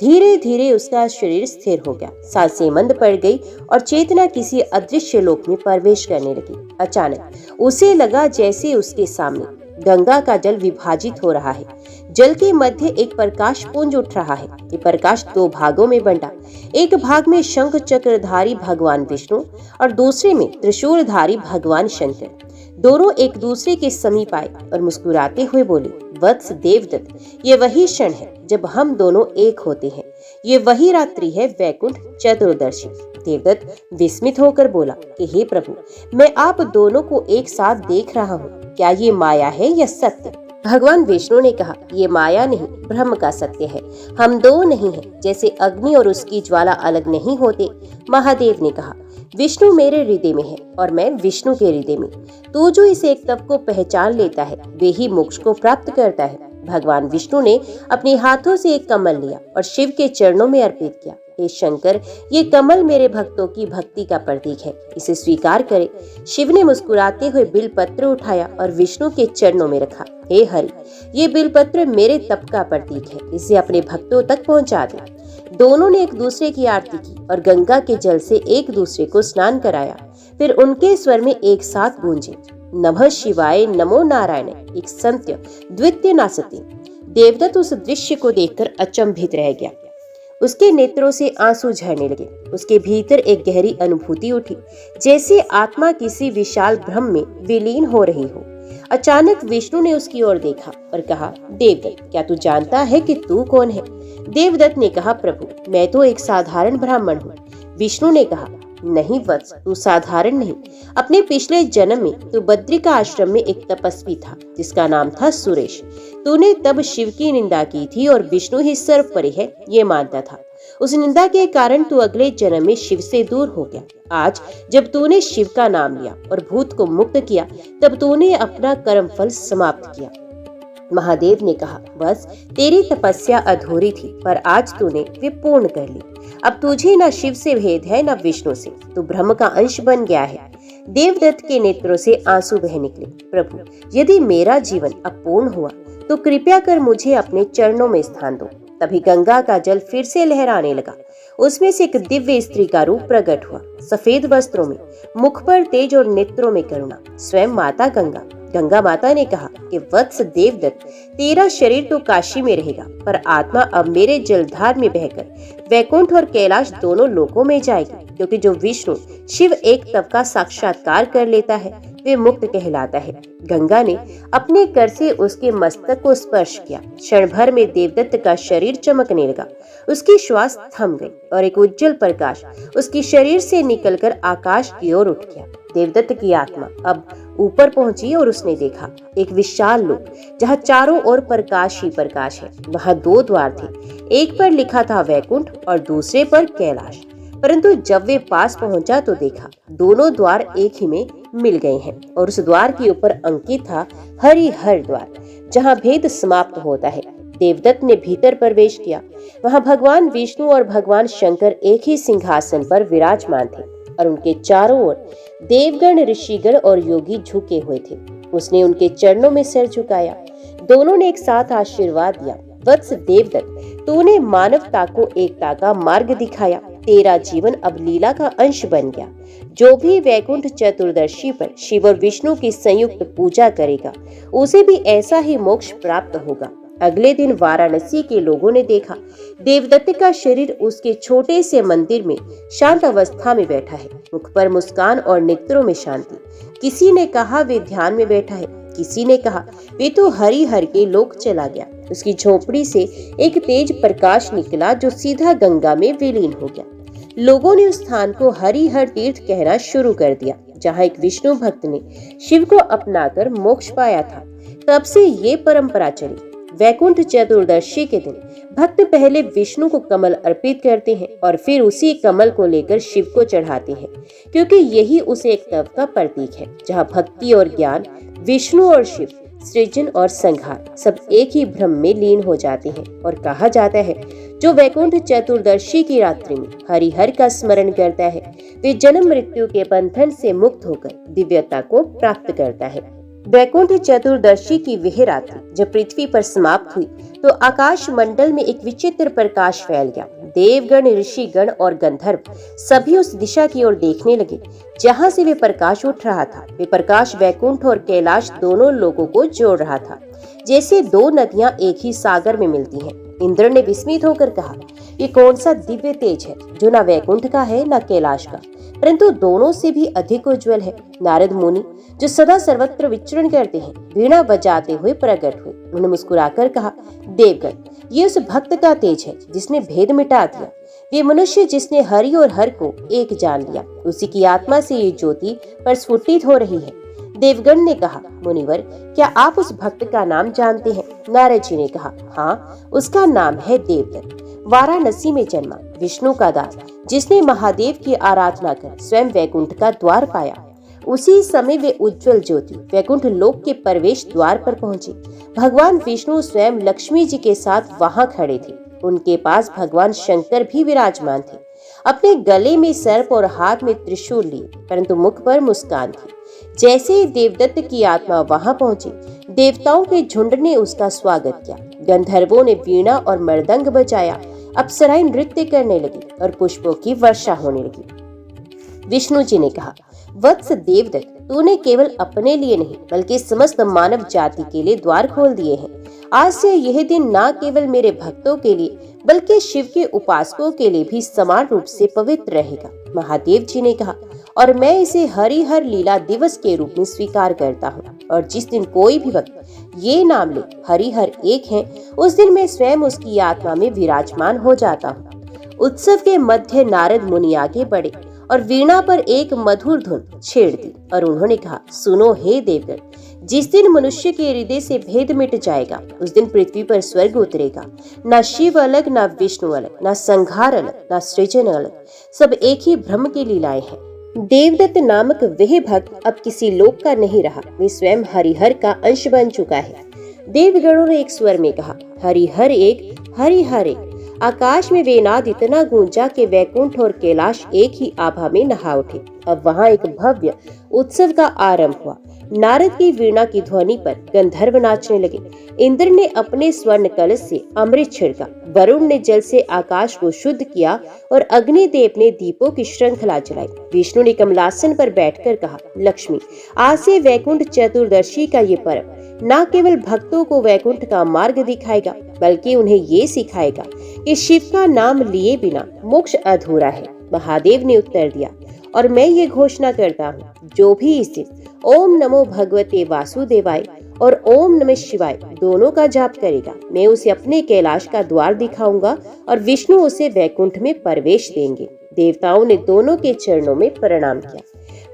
धीरे धीरे उसका शरीर स्थिर हो गया, सांसें मंद पड़ गई और चेतना किसी अदृश्य लोक में प्रवेश करने लगी। अचानक उसे लगा जैसे उसके सामने गंगा का जल विभाजित हो रहा है। जल के मध्य एक प्रकाश पुंज उठ रहा है। ये प्रकाश दो भागों में बंटा। एक भाग में शंख चक्रधारी भगवान विष्णु और दूसरे में त्रिशूलधारी भगवान शंकर। दोनों एक दूसरे के समीप आए और मुस्कुराते हुए बोले, वत्स देवदत्त, ये वही क्षण है जब हम दोनों एक होते हैं। ये वही रात्रि है वैकुंठ चतुर्दशी। देवदत्त विस्मित होकर बोला कि हे प्रभु, मैं आप दोनों को एक साथ देख रहा हूँ, क्या ये माया है या सत्य? भगवान विष्णु ने कहा, ये माया नहीं, ब्रह्म का सत्य है। हम दो नहीं हैं, जैसे अग्नि और उसकी ज्वाला अलग नहीं होते। महादेव ने कहा, विष्णु मेरे हृदय में है और मैं विष्णु के हृदय में। तो जो इस एक तत्व को पहचान लेता है, वे ही मोक्ष को प्राप्त करता है। भगवान विष्णु ने अपने हाथों से एक कमल लिया और शिव के चरणों में अर्पित किया। हे शंकर, ये कमल मेरे भक्तों की भक्ति का प्रतीक है, इसे स्वीकार करें। शिव ने मुस्कुराते हुए बिलपत्र उठाया और विष्णु के चरणों में रखा। हे हरि, ये बिलपत्र मेरे तप का प्रतीक है, इसे अपने भक्तों तक पहुंचा दे। दोनों ने एक दूसरे की आरती की और गंगा के जल से एक दूसरे को स्नान कराया। फिर उनके स्वर में एक साथ गूंजे, नमः शिवाय, नमो नारायण, एक संत्य द्वितीय नासती। देवदत्त उस दृश्य को देखकर अचंभित रह गया। उसके नेत्रों से आंसू झरने लगे। उसके भीतर एक गहरी अनुभूति उठी, जैसे आत्मा किसी विशाल ब्रह्म में विलीन हो रही हो। अचानक विष्णु ने उसकी ओर देखा और कहा, देवदत्त, क्या तू जानता है कि तू कौन है? देवदत्त ने कहा, प्रभु, मैं तो एक साधारण ब्राह्मण हूँ। विष्णु ने कहा, नहीं वत्स, तू साधारण नहीं। अपने पिछले जन्म में तू बद्रिका आश्रम में एक तपस्वी था, जिसका नाम था सुरेश। तूने तब शिव की निंदा की थी और विष्णु ही सर्वोपरि है, ये मानता था। उस निंदा के कारण तू अगले जन्म में शिव से दूर हो गया। आज जब तूने शिव का नाम लिया और भूत को मुक्त किया, तब तूने अपना कर्म फल समाप्त किया। महादेव ने कहा, बस तेरी तपस्या अधूरी थी, पर आज तूने वे पूर्ण कर ली। अब तुझे न शिव से भेद है न विष्णु से, तू ब्रह्म का अंश बन गया है। देवदत्त के नेत्रों से आंसू बह निकले। प्रभु, यदि मेरा जीवन अपूर्ण हुआ तो कृपया कर मुझे अपने चरणों में स्थान दो। तभी गंगा का जल फिर से लहराने लगा। उसमें से एक दिव्य स्त्री का रूप प्रकट हुआ, सफेद वस्त्रों में, मुख पर तेज और नेत्रों में करुणा, स्वयं माता गंगा। गंगा माता ने कहा कि वत्स देवदत्त, तेरा शरीर तो काशी में रहेगा, पर आत्मा अब मेरे जलधार में बहकर वैकुंठ और कैलाश दोनों लोकों में जाएगी, क्योंकि जो विष्णु शिव एक तत्व का साक्षात्कार कर लेता है, वे मुक्त कहलाता है। गंगा ने अपने कर से उसके मस्तक को स्पर्श किया। क्षण भर में देवदत्त का शरीर चमकने लगा। उसकी श्वास थम गई और एक उज्जवल प्रकाश उसके शरीर से निकलकर आकाश की ओर उठ गया। देवदत्त की आत्मा अब ऊपर पहुंची और उसने देखा एक विशाल लोक, जहाँ चारों ओर प्रकाश ही प्रकाश है। वहाँ दो द्वार थे, एक पर लिखा था वैकुंठ और दूसरे पर कैलाश। परंतु जब वे पास पहुंचा तो देखा दोनों द्वार एक ही में मिल गए हैं और उस द्वार के ऊपर अंकित था हरिहर द्वार, जहाँ भेद समाप्त होता है। देवदत्त ने भीतर प्रवेश किया। वहाँ भगवान विष्णु और भगवान शंकर एक ही सिंहासन पर विराजमान थे और उनके चारों ओर देवगण, ऋषिगण और योगी झुके हुए थे। उसने उनके चरणों में सिर झुकाया। दोनों ने एक साथ आशीर्वाद दिया। वत्स देवदत्त, तूने मानवता को एकता का मार्ग दिखाया। तेरा जीवन अब लीला का अंश बन गया। जो भी वैकुंठ चतुर्दशी पर शिव और विष्णु की संयुक्त पूजा करेगा, उसे भी ऐसा ही मोक्ष प्राप्त होगा। अगले दिन वाराणसी के लोगों ने देखा देवदत्त का शरीर उसके छोटे से मंदिर में शांत अवस्था में बैठा है, मुख पर मुस्कान और नेत्रों में शांति। किसी ने कहा वे ध्यान में बैठा है, किसी ने कहा वे तो हरिहर के लोक चला गया। उसकी झोपड़ी से एक तेज प्रकाश निकला जो सीधा गंगा में विलीन हो गया। लोगों ने उस स्थान को हरिहर तीर्थ कहना शुरू कर दिया, जहाँ एक विष्णु भक्त ने शिव को अपनाकर मोक्ष पाया था। तब से ये परंपरा चली। वैकुंठ चतुर्दशी के दिन भक्त पहले विष्णु को कमल अर्पित करते हैं और फिर उसी कमल को लेकर शिव को चढ़ाते हैं, क्योंकि यही उस एक तत्व का प्रतीक है, जहाँ भक्ति और ज्ञान, विष्णु और शिव, सृजन और संहार सब एक ही ब्रह्म में लीन हो जाते हैं। और कहा जाता है जो वैकुंठ चतुर्दशी की रात्रि में हरिहर का स्मरण करता है, वे जन्म मृत्यु के बंधन से मुक्त होकर दिव्यता को प्राप्त करता है। वैकुंठ चतुर्दशी की वह रात्रि जब पृथ्वी पर समाप्त हुई तो आकाश मंडल में एक विचित्र प्रकाश फैल गया। देवगण, ऋषिगण और गंधर्व सभी उस दिशा की ओर देखने लगे जहां से वे प्रकाश उठ रहा था। वे प्रकाश वैकुंठ और कैलाश दोनों लोगों को जोड़ रहा था। जैसे दो नदियां एक ही सागर में मिलती हैं। इंद्र ने विस्मित होकर कहा, ये कौन सा दिव्य तेज है जो न वैकुंठ का है न कैलाश का, परंतु दोनों से भी अधिक उज्जवल है। नारद मुनि जो सदा सर्वत्र विचरण करते हैं, वीणा बजाते हुए प्रकट हुए। उन्होंने मुस्कुराकर कहा, देवगण, ये उस भक्त का तेज है जिसने भेद मिटा दिया। वे मनुष्य जिसने हरि और हर को एक जान लिया, उसी की आत्मा से ये ज्योति प्रस्फुटित हो रही है। देवगण ने कहा, मुनिवर, क्या आप उस भक्त का नाम जानते हैं? नारद जी ने कहा, हाँ, उसका नाम है देवदत्त। वाराणसी में जन्मा, विष्णु का दास, जिसने महादेव की आराधना कर स्वयं वैकुंठ का द्वार पाया। उसी समय वे उज्जवल ज्योति वैकुंठ लोक के प्रवेश द्वार पर पहुंचे। भगवान विष्णु स्वयं लक्ष्मी जी के साथ वहां खड़े थे। उनके पास भगवान शंकर भी विराजमान थे। अपने गले में सर्प और हाथ में त्रिशूल लिए, परंतु मुख पर मुस्कान थी। जैसे ही देवदत्त की आत्मा वहां पहुंची, देवताओं के झुंड ने उसका स्वागत किया। गंधर्वों ने वीणा और मृदंग बजाया, अप्सराएं नृत्य करने लगी और पुष्पों की वर्षा होने लगी। विष्णु जी ने कहा, वत्स देवदत्त, तूने केवल अपने लिए नहीं बल्कि समस्त मानव जाति के लिए द्वार खोल दिए हैं। आज से यह दिन न केवल मेरे भक्तों के लिए बल्कि शिव के उपासकों के लिए भी समान रूप से पवित्र रहेगा। महादेव जी ने कहा, और मैं इसे हरिहर लीला दिवस के रूप में स्वीकार करता हूँ। और जिस दिन कोई भी भक्त ये नाम ले, हरिहर एक है, उस दिन मैं स्वयं उसकी आत्मा में विराजमान हो जाता हूँ। उत्सव के मध्य नारद मुनि आगे बढ़े और वीणा पर एक मधुर धुन छेड़ दी और उन्होंने कहा, सुनो हे देवगण, जिस दिन मनुष्य के हृदय से भेद मिट जाएगा, उस दिन पृथ्वी पर स्वर्ग उतरेगा। न शिव अलग, न विष्णु अलग, न संहार अलग, न सृजन अलग, सब एक ही ब्रह्म की लीलाएं हैं। देवदत्त नामक वह भक्त अब किसी लोक का नहीं रहा, वे स्वयं हरिहर का अंश बन चुका है। देवगणों ने एक स्वर में कहा, हरिहर एक, हरिहर एक। आकाश में वे नाद इतना गूंजा कि वैकुंठ और कैलाश एक ही आभा में नहा उठे। अब वहां एक भव्य उत्सव का आरंभ हुआ। नारद की वीणा की ध्वनि पर गंधर्व नाचने लगे। इंद्र ने अपने स्वर्ण कलश से अमृत छिड़का, वरुण ने जल से आकाश को शुद्ध किया और अग्निदेव ने दीपों की श्रृंखला जलाई। विष्णु ने कमलासन पर बैठकर कहा, लक्ष्मी, आज से वैकुंठ चतुर्दशी का ये पर्व न केवल भक्तों को वैकुंठ का मार्ग दिखाएगा बल्कि उन्हें ये सिखाएगा कि शिव का नाम लिए बिना मोक्ष अधूरा है। महादेव ने उत्तर दिया, और मैं ये घोषणा करता हूँ, जो भी इस दिन ओम नमो भगवते वासुदेवाय और ओम नमः शिवाय दोनों का जाप करेगा, मैं उसे अपने कैलाश का द्वार दिखाऊंगा और विष्णु उसे वैकुंठ में प्रवेश देंगे। देवताओं ने दोनों के चरणों में प्रणाम किया।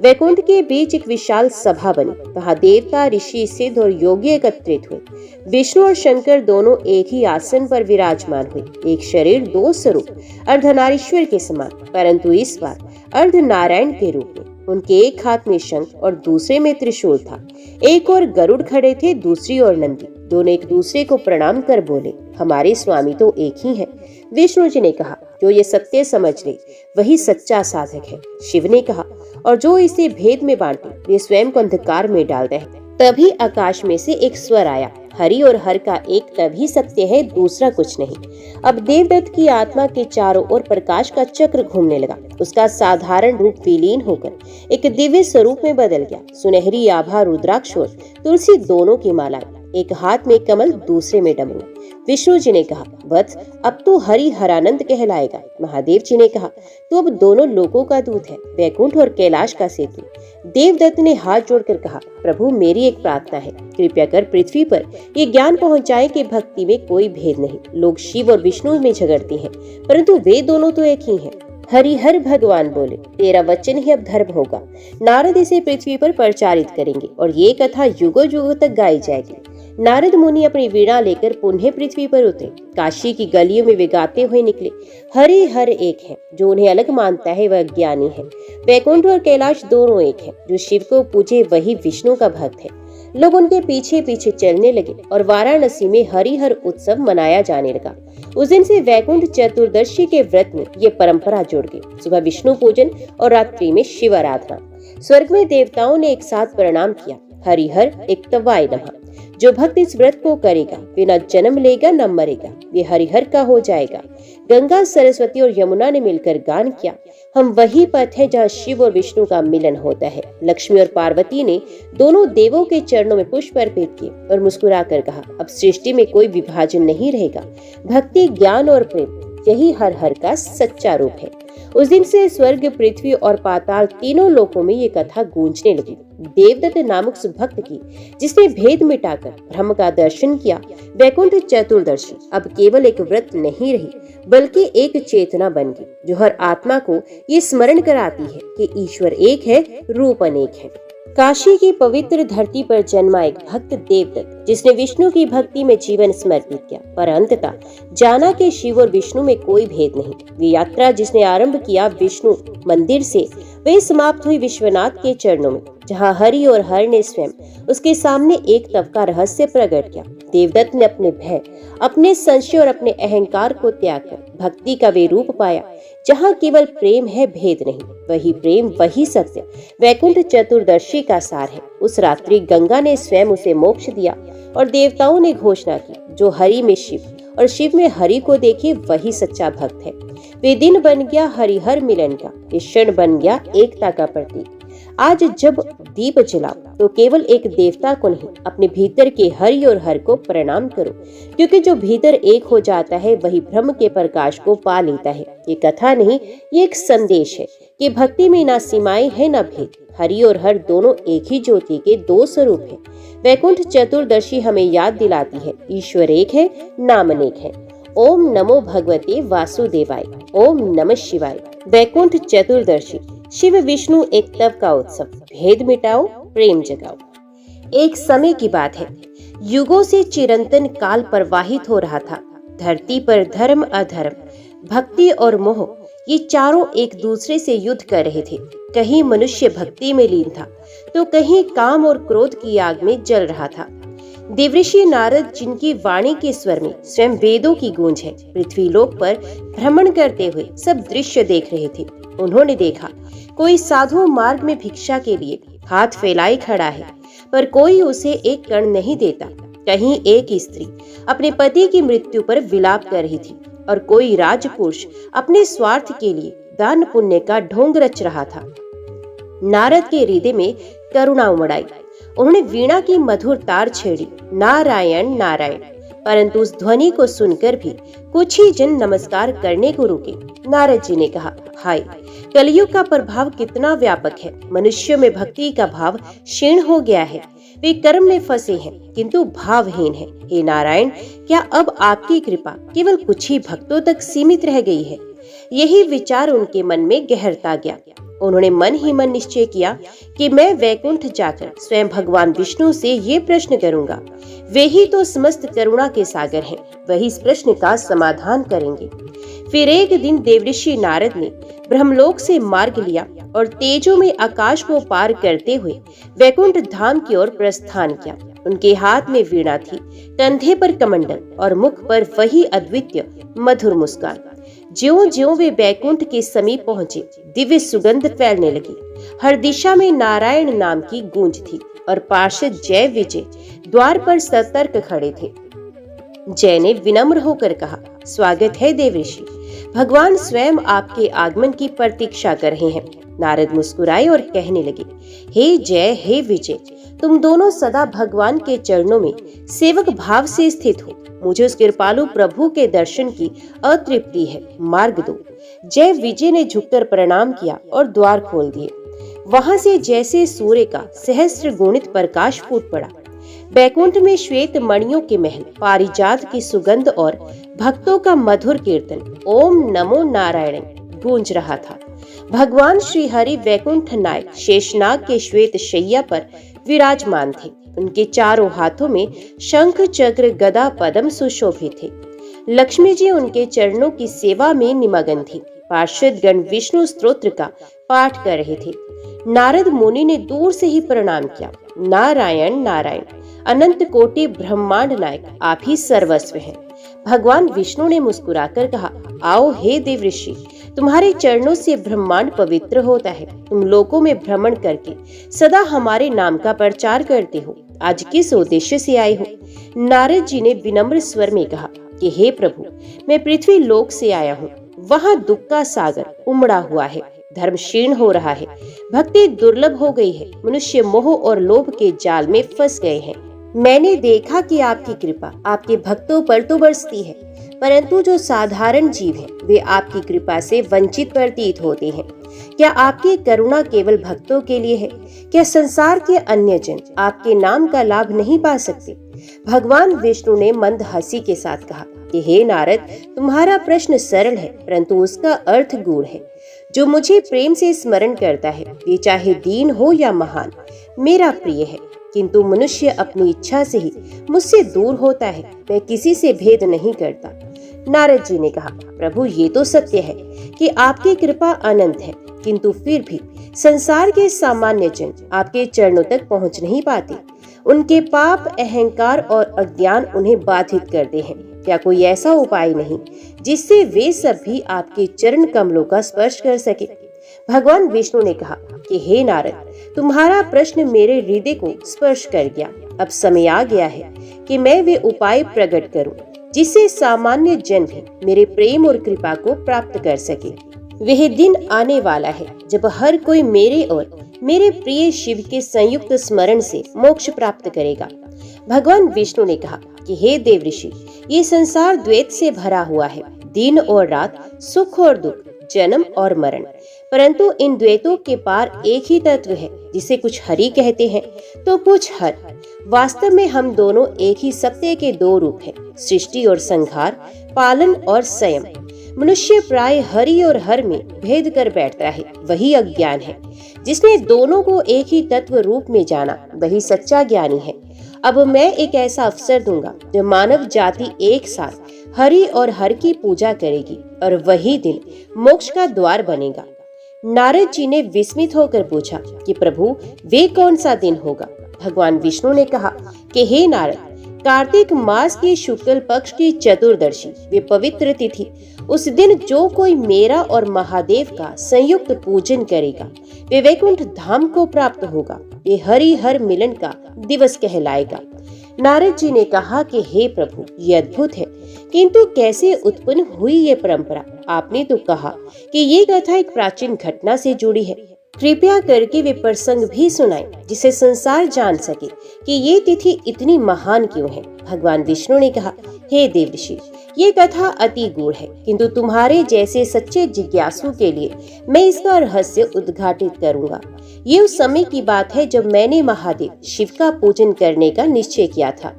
वैकुंठ के बीच एक विशाल सभा बनी। वहाँ देवता, ऋषि, सिद्ध और योगी एकत्रित हुए। विष्णु और शंकर दोनों एक ही आसन पर विराजमान हुए। एक शरीर, दो स्वरूप, अर्धनारीश्वर के समान, परंतु इस बार अर्धनारायण के रूप में। उनके एक हाथ में शंख और दूसरे में त्रिशूल था। एक और गरुड़ खड़े थे, दूसरी ओर नंदी। दोनों एक दूसरे को प्रणाम कर बोले, हमारे स्वामी तो एक ही हैं। विष्णु जी ने कहा, जो ये सत्य समझ ले वही सच्चा साधक है। शिव ने कहा, और जो इसे भेद में बांटे वे स्वयं को अंधकार में डाल दे। तभी आकाश में से एक स्वर आया, हरि और हर का एक तभी सत्य है, दूसरा कुछ नहीं। अब देवदत्त की आत्मा के चारों ओर प्रकाश का चक्र घूमने लगा। उसका साधारण रूप विलीन होकर एक दिव्य स्वरूप में बदल गया। सुनहरी आभा, रुद्राक्ष और तुलसी दोनों की मालाएं, एक हाथ में कमल, दूसरे में डमरू। विष्णु जी ने कहा, वत्स, अब तो हरि हरानंद कहलाएगा। महादेव जी ने कहा, तो अब दोनों लोकों का दूत है, वैकुंठ और कैलाश का सेतु। देवदत्त ने हाथ जोड़कर कहा, प्रभु, मेरी एक प्रार्थना है, कृपया कर पृथ्वी पर ये ज्ञान पहुंचाएं कि भक्ति में कोई भेद नहीं। लोग शिव और विष्णु में झगड़ते हैं, परंतु वे दोनों तो एक ही हैं। हरिहर भगवान बोले, तेरा वचन ही अब धर्म होगा। नारद इसे पृथ्वी पर प्रचारित करेंगे और ये कथा युगों युगों तक गाई जाएगी। नारद मुनि अपनी वीणा लेकर पुनः पृथ्वी पर उतरे। काशी की गलियों में वे गाते हुए निकले, हरि हर एक है, जो उन्हें अलग मानता है वह ज्ञानी है। वैकुंठ और कैलाश दोनों एक है, जो शिव को पूजे वही विष्णु का भक्त है। लोग उनके पीछे पीछे चलने लगे और वाराणसी में हरिहर उत्सव मनाया जाने लगा। उस दिन से वैकुंठ चतुर्दशी के व्रत में ये परंपरा जुड़ गई। सुबह विष्णु पूजन और रात्रि में शिव आराधना। स्वर्ग में देवताओं ने एक साथ प्रणाम किया, हरिहर एक तवाय नमः। जो भक्त इस व्रत को करेगा वे न जन्म लेगा न मरेगा, वे हरिहर का हो जाएगा। गंगा, सरस्वती और यमुना ने मिलकर गान किया, हम वही पथ है जहाँ शिव और विष्णु का मिलन होता है। लक्ष्मी और पार्वती ने दोनों देवों के चरणों में पुष्प अर्पित किए और मुस्कुराकर कहा, अब सृष्टि में कोई विभाजन नहीं रहेगा। भक्ति, ज्ञान और प्रेम, यही हर हर का सच्चा रूप है। उस दिन से स्वर्ग, पृथ्वी और पाताल तीनों लोकों में ये कथा गूंजने लगी। देवदत्त नामक उस भक्त की जिसने भेद मिटाकर ब्रह्म का दर्शन किया, वैकुंठ चतुर्दशी अब केवल एक व्रत नहीं रही बल्कि एक चेतना बन गई, जो हर आत्मा को ये स्मरण कराती है कि ईश्वर एक है, रूप अनेक है। काशी की पवित्र धरती पर जन्मा एक भक्त देवदत्त, जिसने विष्णु की भक्ति में जीवन समर्पित किया, पर अंततः जाना कि शिव और विष्णु में कोई भेद नहीं। वे यात्रा जिसने आरंभ किया विष्णु मंदिर से, वे समाप्त हुई विश्वनाथ के चरणों में, जहाँ हरि और हर ने स्वयं उसके सामने एक तब का रहस्य प्रकट किया। देवदत्त ने अपने भय, अपने संशय और अपने अहंकार को त्याग कर भक्ति का वे रूप पाया, जहाँ केवल प्रेम है, भेद नहीं। वही प्रेम, वही सत्य वैकुंठ चतुर्दशी का सार है। उस रात्रि गंगा ने स्वयं उसे मोक्ष दिया और देवताओं ने घोषणा की, जो हरि में शिव और शिव में हरि को देखे वही सच्चा भक्त है। वे दिन बन गया हरिहर मिलन का, ये क्षण बन गया एकता का प्रतीक। आज जब दीप जलाओ तो केवल एक देवता को नहीं, अपने भीतर के हरि और हर को प्रणाम करो, क्योंकि जो भीतर एक हो जाता है वही ब्रह्म के प्रकाश को पा लेता है। ये कथा नहीं, ये एक संदेश है कि भक्ति में ना सीमाएं हैं ना भेद। हरि और हर दोनों एक ही ज्योति के दो स्वरूप हैं। वैकुंठ चतुर्दशी हमें याद दिलाती है, ईश्वर एक है, नाम अनेक है। ओम नमो भगवते वासुदेवाय। ओम नमः शिवाय। वैकुंठ चतुर्दशी, शिव विष्णु एक तप का उत्सव। भेद मिटाओ, प्रेम जगाओ। एक समय की बात है, युगों से चिरंतन काल प्रवाहित हो रहा था। धरती पर धर्म, अधर्म, भक्ति और मोह, ये चारों एक दूसरे से युद्ध कर रहे थे। कहीं मनुष्य भक्ति में लीन था तो कहीं काम और क्रोध की आग में जल रहा था। देवऋषि नारद, जिनकी वाणी के स्वर में स्वयं वेदों की गूंज है, पृथ्वी लोक पर भ्रमण करते हुए सब दृश्य देख रहे थे। उन्होंने देखा, कोई साधु मार्ग में भिक्षा के लिए हाथ फैलाए खड़ा है, पर कोई उसे एक कण नहीं देता। कहीं एक स्त्री अपने पति की मृत्यु पर विलाप कर रही थी और कोई राजपुरुष अपने स्वार्थ के लिए दान पुण्य का ढोंग रच रहा था। नारद के हृदय में करुणा उमड़ आई। उन्होंने वीणा की मधुर तार छेड़ी, नारायण नारायण, परंतु उस ध्वनि को सुनकर भी कुछ ही जन नमस्कार करने को रुके। नारद जी ने कहा, हाय, कलयुग का प्रभाव कितना व्यापक है। मनुष्यों में भक्ति का भाव क्षीण हो गया है। वे कर्म में फंसे हैं किंतु भावहीन हैं। हे नारायण, क्या अब आपकी कृपा केवल कुछ ही भक्तों तक सीमित रह गई है? यही विचार उनके मन में गहरता गया। उन्होंने मन ही मन निश्चय किया कि मैं वैकुंठ जाकर स्वयं भगवान विष्णु से ये प्रश्न करूंगा। वे ही तो समस्त करुणा के सागर हैं, वही इस प्रश्न का समाधान करेंगे। फिर एक दिन देवऋषि नारद ने ब्रह्मलोक से मार्ग लिया और तेजों में आकाश को पार करते हुए वैकुंठ धाम की ओर प्रस्थान किया। उनके हाथ में वीणा थी, कंधे पर कमंडल और मुख पर वही अद्वितीय मधुर मुस्कान। ज्यों-ज्यों वे वैकुंठ के समीप पहुंचे, दिव्य सुगंध फैलने लगी। हर दिशा में नारायण नाम की गूंज थी और पार्षद जय विजय द्वार पर सतर्क खड़े थे। जय ने विनम्र होकर कहा, स्वागत है देवऋषि, भगवान स्वयं आपके आगमन की प्रतीक्षा कर रहे हैं। नारद मुस्कुराए और कहने लगे, हे जय, हे विजय, तुम दोनों सदा भगवान के चरणों में सेवक भाव से स्थित हो। मुझे उस कृपालु प्रभु के दर्शन की अतृप्ति है, मार्ग दो। जय विजय ने झुककर प्रणाम किया और द्वार खोल दिए। वहां से जैसे सूर्य का सहस्त्र गुणित प्रकाश फूट पड़ा। बैकुंठ में श्वेत मणियों के महल, पारिजात की सुगंध और भक्तों का मधुर कीर्तन ओम नमो नारायण गूंज रहा था। भगवान श्री हरि वैकुंठ नायक शेषनाग के श्वेत शैया पर विराजमान थे। उनके चारों हाथों में शंख, चक्र, गदा, पद्म सुशोभित थे। लक्ष्मी जी उनके चरणों की सेवा में निमग्न थी। पार्षद गण विष्णु स्तोत्र का पाठ कर रहे थे। नारद मुनि ने दूर से ही प्रणाम किया। नारायण नारायण, अनंत कोटि ब्रह्मांड नायक, आप ही सर्वस्व हैं। भगवान विष्णु ने मुस्कुराकर कहा, आओ हे देवऋषि, तुम्हारे चरणों से ब्रह्मांड पवित्र होता है। तुम लोकों में भ्रमण करके सदा हमारे नाम का प्रचार करते हो। आज किस उद्देश्य से आए हो? नारद जी ने विनम्र स्वर में कहा कि हे प्रभु, मैं पृथ्वी लोक से आया हूँ। वहाँ दुख का सागर उमड़ा हुआ है, धर्म क्षीण हो रहा है, भक्ति दुर्लभ हो गई है, मनुष्य मोह और लोभ के जाल में फंस गए हैं। मैंने देखा कि आपकी कृपा आपके भक्तों पर तो बरसती है, परंतु जो साधारण जीव हैं, वे आपकी कृपा से वंचित प्रतीत होते हैं। क्या आपकी करुणा केवल भक्तों के लिए है? क्या संसार के अन्य जन आपके नाम का लाभ नहीं पा सकते? भगवान विष्णु ने मंद हंसी के साथ कहा कि हे नारद, तुम्हारा प्रश्न सरल है, परंतु उसका अर्थ गूढ़ है। जो मुझे प्रेम से स्मरण करता है, ये चाहे दीन हो या महान, मेरा प्रिय है। किंतु मनुष्य अपनी इच्छा से ही मुझसे दूर होता है, मैं किसी से भेद नहीं करता। नारद जी ने कहा, प्रभु, ये तो सत्य है कि आपकी कृपा अनंत है, किंतु फिर भी संसार के सामान्य जन आपके चरणों तक पहुंच नहीं पाते। उनके पाप, अहंकार और अज्ञान उन्हें बाधित करते हैं। क्या कोई ऐसा उपाय नहीं जिससे वे सब भी आपके चरण कमलों का स्पर्श कर सके? भगवान विष्णु ने कहा कि हे नारद, तुम्हारा प्रश्न मेरे हृदय को स्पर्श कर गया। अब समय आ गया है कि मैं वे उपाय प्रकट करूं जिससे सामान्य जन भी मेरे प्रेम और कृपा को प्राप्त कर सके। वह दिन आने वाला है जब हर कोई मेरे और मेरे प्रिय शिव के संयुक्त स्मरण से मोक्ष प्राप्त करेगा। भगवान विष्णु ने कहा कि हे देव ऋषि, ये संसार द्वैत से भरा हुआ है, दिन और रात, सुख और दुख, जन्म और मरण। परंतु इन द्वैतों के पार एक ही तत्व है जिसे कुछ हरि कहते हैं तो कुछ हर। वास्तव में हम दोनों एक ही सत्य के दो रूप हैं, सृष्टि और संहार, पालन और संयम। मनुष्य प्राय हरि और हर में भेद कर बैठता है, वही अज्ञान है। जिसने दोनों को एक ही तत्व रूप में जाना, वही सच्चा ज्ञानी है। अब मैं एक ऐसा अवसर दूंगा जो मानव जाति एक साथ हरि और हर की पूजा करेगी और वही दिन मोक्ष का द्वार बनेगा। नारद जी ने विस्मित होकर पूछा कि प्रभु, वे कौन सा दिन होगा? भगवान विष्णु ने कहा कि हे नारद, कार्तिक मास की शुक्ल पक्ष की चतुर्दशी वे पवित्र तिथि, उस दिन जो कोई मेरा और महादेव का संयुक्त पूजन करेगा, वे वैकुंठ धाम को प्राप्त होगा। ये हरि हर मिलन का दिवस कहलाएगा। नारद जी ने कहा कि हे प्रभु, ये अद्भुत है, किंतु कैसे उत्पन्न हुई ये परंपरा? आपने तो कहा कि ये कथा एक प्राचीन घटना से जुड़ी है। कृपया करके वे प्रसंग भी सुनाएं जिसे संसार जान सके कि ये तिथि इतनी महान क्यों है। भगवान विष्णु ने कहा, हे देव ऋषि, ये कथा अति गूढ़ है, किंतु तुम्हारे जैसे सच्चे जिज्ञासु के लिए मैं इसका रहस्य उद्घाटित करूंगा। ये उस समय की बात है जब मैंने महादेव शिव का पूजन करने का निश्चय किया था।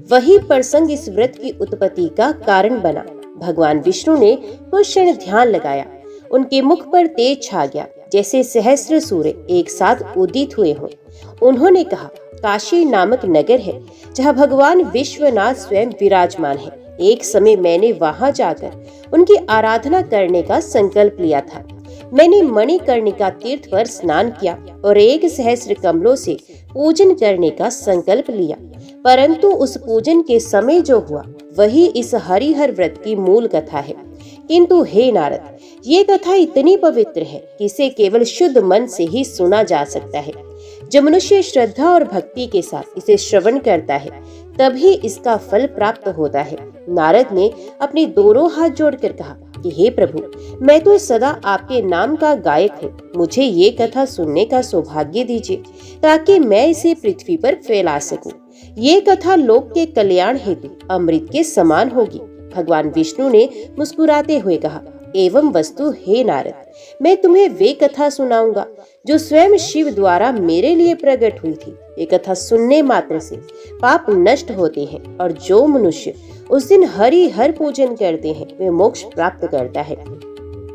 वही प्रसंग इस व्रत की उत्पत्ति का कारण बना। भगवान विष्णु ने कुछ क्षण ध्यान लगाया। उनके मुख पर तेज छा गया, जैसे सहस्त्र सूर्य एक साथ उदित हुए हों। उन्होंने कहा, काशी नामक नगर है जहाँ भगवान विश्वनाथ स्वयं विराजमान है। एक समय मैंने वहां जाकर उनकी आराधना करने का संकल्प लिया था। मैंने मणिकर्णिका तीर्थ पर स्नान किया और 1,000 कमलों से पूजन करने का संकल्प लिया, परंतु उस पूजन के समय जो हुआ वही इस हरिहर व्रत की मूल कथा है। किंतु हे नारद, ये कथा इतनी पवित्र है कि इसे केवल शुद्ध मन से ही सुना जा सकता है। जब मनुष्य श्रद्धा और भक्ति के साथ इसे श्रवण करता है, तभी इसका फल प्राप्त होता है। नारद ने अपने दोनों हाथ जोड़कर कहा कि हे प्रभु, मैं तो सदा आपके नाम का गायक हूँ। मुझे ये कथा सुनने का सौभाग्य दीजिए ताकि मैं इसे पृथ्वी पर फैला सकूं। ये कथा लोक के कल्याण हेतु अमृत के समान होगी। भगवान विष्णु ने मुस्कुराते हुए कहा, एवं वस्तु हे नारद, मैं तुम्हें वे कथा सुनाऊंगा जो स्वयं शिव द्वारा मेरे लिए प्रकट हुई थी। ये कथा सुनने मात्र से पाप नष्ट होते हैं और जो मनुष्य उस दिन हरि हर पूजन करते हैं वे मोक्ष प्राप्त करता है।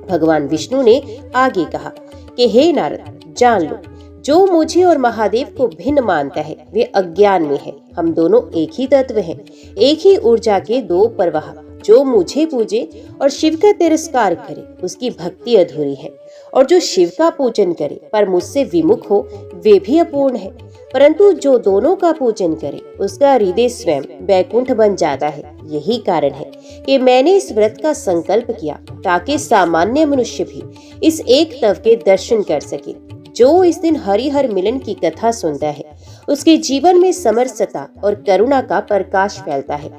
भगवान विष्णु ने आगे कहा कि हे नारद, जान लो, जो मुझे और महादेव को भिन्न मानता है वे अज्ञान में है। हम दोनों एक ही तत्व हैं, एक ही ऊर्जा के दो प्रवाह। जो मुझे पूजे और शिव का तिरस्कार करे उसकी भक्ति अधूरी है, और जो शिव का पूजन करे पर मुझसे विमुख हो वे भी अपूर्ण है। परंतु जो दोनों का पूजन करे उसका हृदय स्वयं वैकुंठ बन जाता है। यही कारण है कि मैंने इस व्रत का संकल्प किया ताकि सामान्य मनुष्य भी इस एक तत्व के दर्शन कर सके। जो इस दिन हरिहर मिलन की कथा सुनता है उसके जीवन में समरसता और करुणा का प्रकाश फैलता है।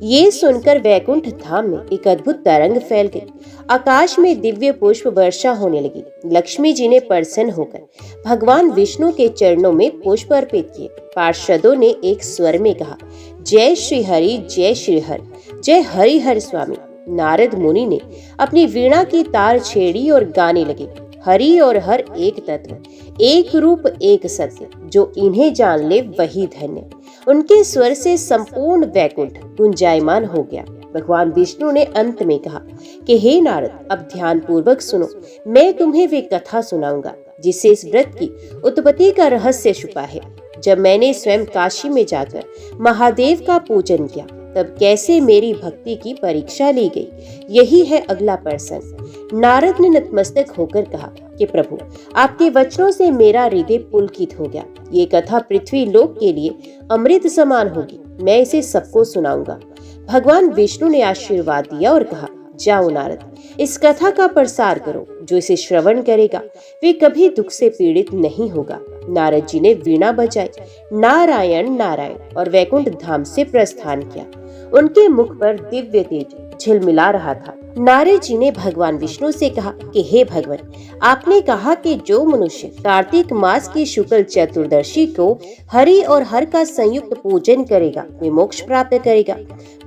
ये सुनकर वैकुंठ धाम में एक अद्भुत तरंग फैल गई। आकाश में दिव्य पुष्प वर्षा होने लगी। लक्ष्मी जी ने प्रसन्न होकर भगवान विष्णु के चरणों में पुष्प अर्पित किए। पार्षदों ने एक स्वर में कहा, जय श्री हरि, जय श्री हर, जय हरि हर स्वामी। नारद मुनि ने अपनी वीणा की तार छेड़ी और गाने लगे, हरि और हर एक तत्व, एक रूप एक सत्य, जो इन्हें जान ले वही धन्य। उनके स्वर से संपूर्ण वैकुंठ गुंजायमान हो गया। भगवान विष्णु ने अंत में कहा कि हे नारद, अब ध्यान पूर्वक सुनो, मैं तुम्हें वे कथा सुनाऊंगा जिससे इस व्रत की उत्पत्ति का रहस्य छुपा है। जब मैंने स्वयं काशी में जाकर महादेव का पूजन किया, तब कैसे मेरी भक्ति की परीक्षा ली गई, यही है अगला प्रसंग। नारद ने नतमस्तक होकर कहा कि प्रभु, आपके वचनों से मेरा हृदय पुलकित हो गया। ये कथा पृथ्वी लोक के लिए अमृत समान होगी। मैं इसे सबको सुनाऊंगा। भगवान विष्णु ने आशीर्वाद दिया और कहा, जाओ नारद, इस कथा का प्रसार करो। जो इसे श्रवण करेगा वे कभी दुख से पीड़ित नहीं होगा। नारद जी ने वीणा बजाई, नारायण नारायण, और वैकुंठ धाम से प्रस्थान किया। उनके मुख पर दिव्य तेज झिलमिला रहा था। नारद जी ने भगवान विष्णु से कहा कि हे भगवान, आपने कहा कि जो मनुष्य कार्तिक मास की शुक्ल चतुर्दशी को हरि और हर का संयुक्त पूजन करेगा वे मोक्ष प्राप्त करेगा।